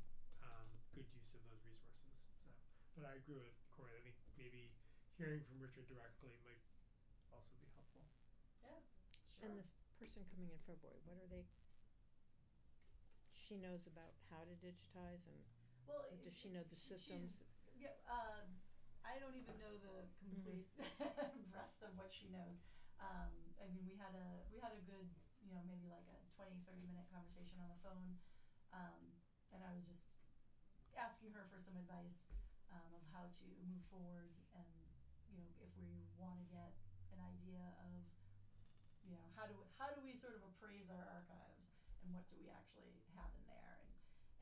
good use of those resources. So, but I agree with Corey. I think maybe hearing from Richard directly might also be helpful. Yeah, sure. And this person coming in February, what are they? She knows about how to digitize, and Well, does she know the systems? Yeah, I don't even know the complete breadth of what she knows. I mean, we had a good, maybe like a 20-30 minute conversation on the phone, and I was just asking her for some advice of how to move forward, and if we want to get an idea of how do we sort of appraise our archives, and what do we actually have in there,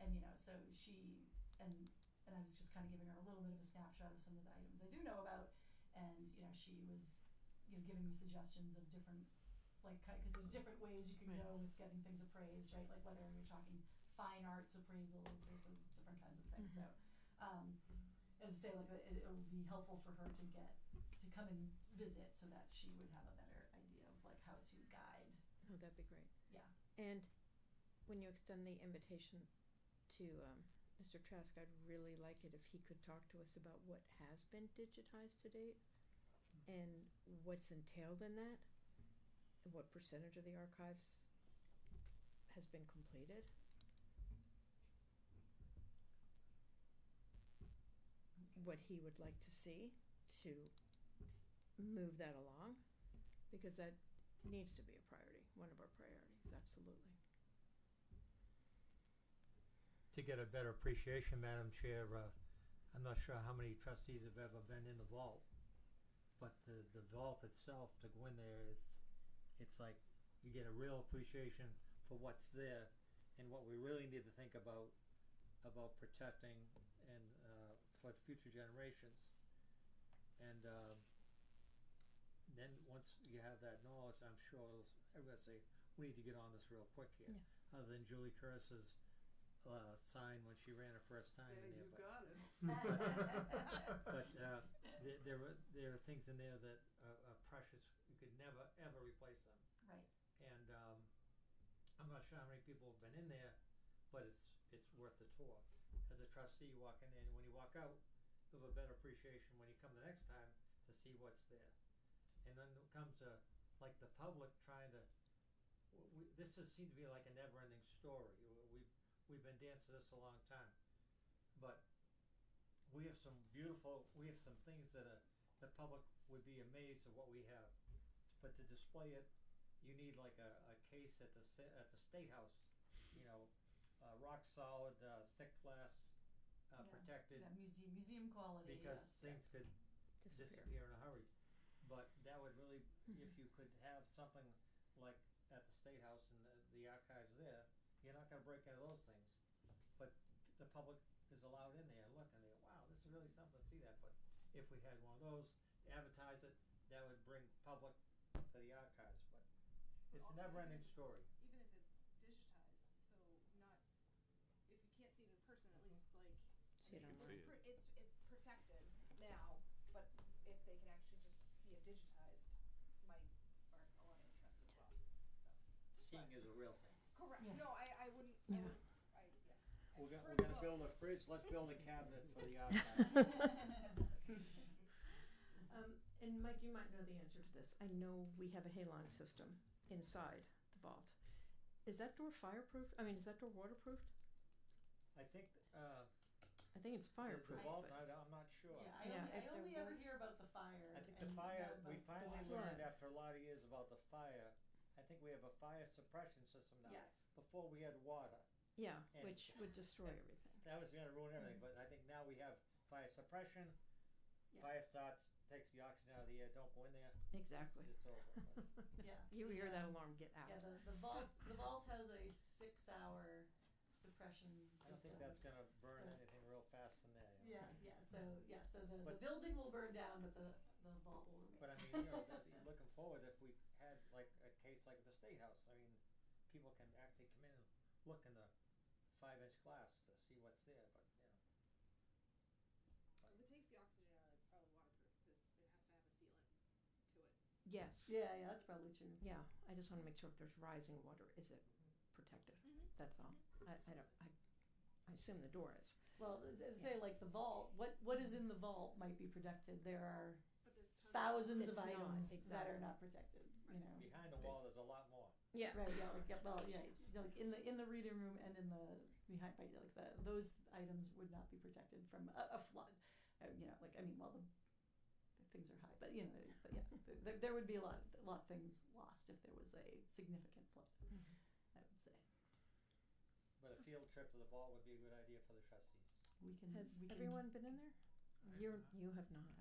and so she and I was just kind of giving her a little bit of a snapshot of some of the items I do know about, and she was giving me suggestions of different, like, because there's different ways you can go with getting things appraised, right? Like whether you're talking fine arts appraisals versus different kinds of things. So as I say, like it would be helpful for her to come and visit, so that she would have a better idea of like how to guide. Oh, that'd be great. Yeah. And when you extend the invitation to Mr. Trask, I'd really like it if he could talk to us about what has been digitized to date, and what's entailed in that, and what percentage of the archives has been completed. What he would like to see to move that along, because that needs to be a priority, one of our priorities, absolutely. To get a better appreciation, Madam Chair, I'm not sure how many trustees have ever been in the vault, but the vault itself, to go in there, it's like you get a real appreciation for what's there, and what we really need to think about protecting and for future generations. And then once you have that knowledge, I'm sure everybody say, we need to get on this real quick here. Yeah. Other than Julie Curtis's sign when she ran her first time There in there. you got it. But there are things in there that are precious. You could never ever replace them. Right. And I'm not sure how many people have been in there, but it's worth the tour. As a trustee, you walk in there, and when you walk out, you have a better appreciation when you come the next time to see what's there. And then it comes to like the public trying to. This just seems to be like a never-ending story. We've been dancing this a long time, but we have some things that the public would be amazed at what we have. But to display it, you need like a case at the State House, rock solid, thick glass, protected. Yeah, museum quality. Because yes, things could disappear in a hurry. But that would really, if you could have something like at the State House and the archives there, you're not going to break into those things. But the public is allowed in there and look, and they go, wow, this is really something to see that, but if we had one of those, advertise it, that would bring public to the archives, but it's a never-ending story. Even if it's digitized, so not, if you can't see it in person, at least like, See it You can online. see it. it's protected now, but if they can actually just see it digitized, might spark a lot of interest as well, so. Seeing is a real thing. Correct, Yeah. no, I wouldn't, Yeah. yes. We're For gonna the build a books. fridge, let's build a cabinet for the archive. And Mike, you might know the answer to this. I know we have a halon system inside the vault. Is that door fireproof? I mean, is that door waterproofed? I think, I think it's the fireproof. vault, but- I'm not sure. Yeah, Yeah, I if only there ever was- hear about the fire. I think the and fire, not we about the finally flood. learned after a lot of years about the fire. I think we have a fire suppression system now. Yes. Before we had water. Yeah, And- which would destroy everything. That was gonna ruin everything, but I think now we have fire suppression, Yes. fire starts, takes the oxygen out of the air, don't go in there, Exactly. it's over. But Yeah. You the, hear that alarm, get out. Yeah, the vault has a 6-hour suppression I don't system. think that's gonna burn So- anything real fast in there. Yeah, so the But- building will burn down, but the vault will remain. But I mean, looking forward, if we had like a case like the State House, I mean, people can actually come in and look in the 5-inch glass to see what's there, but, If it takes the oxygen out, it's probably waterproof, because it has to have a sealant to it. Yes. Yeah, that's probably true. Yeah, I just want to make sure if there's rising water, is it protected? That's all. I assume the door is. Well, as I say, like the vault, what is in the vault might be protected. There are But there's tons thousands It's of not, items that exactly. are not protected. You know. behind the wall, there's a lot more. Yeah. Right. Yeah. Like it's like in the reading room and in the behind, right, like those items would not be protected from a flood. Like I mean, well the things are high, but yeah, there would be a lot of things lost if there was a significant flood. I would say. But a field trip to the vault would be a good idea for the trustees. We can. Has we can, everyone been in there? You have not.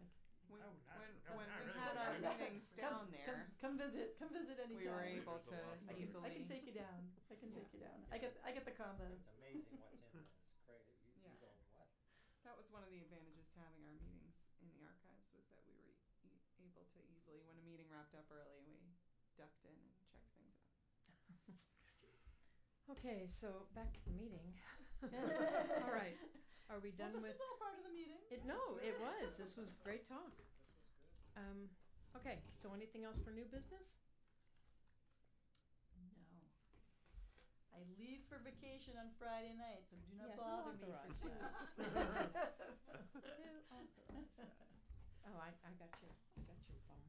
When, Oh, not- when, no, when not we really. had our Come- meetings down there, Come visit anytime. we were able There's to a lot of I stuff. can easily. take you down. I can Yeah. take you down. I get the combo. It's amazing what's in there, it's crazy, you Yeah. go, what? That was one of the advantages to having our meetings in the archives, was that we were able to easily, when a meeting wrapped up early, we ducked in and checked things out. Okay, so back to the meeting. All right. Are we done Well, with this was all part of the meeting. it was. This was great talk. This was good. Okay, so anything else for new business? No. I leave for vacation on Friday night, so do not Yeah, bother don't me for authorize 2 that. weeks. Oh, I got your phone.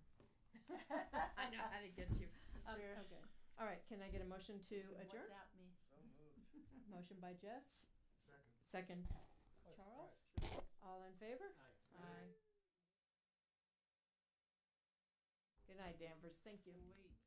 I know how to get you. Sure. Okay. All right, can I get a motion to adjourn? WhatsApp me. So moved. Motion by Jess, Second. second Charles. All in favor? Aye. Aye. Good night, Danvers. Thank you. Late.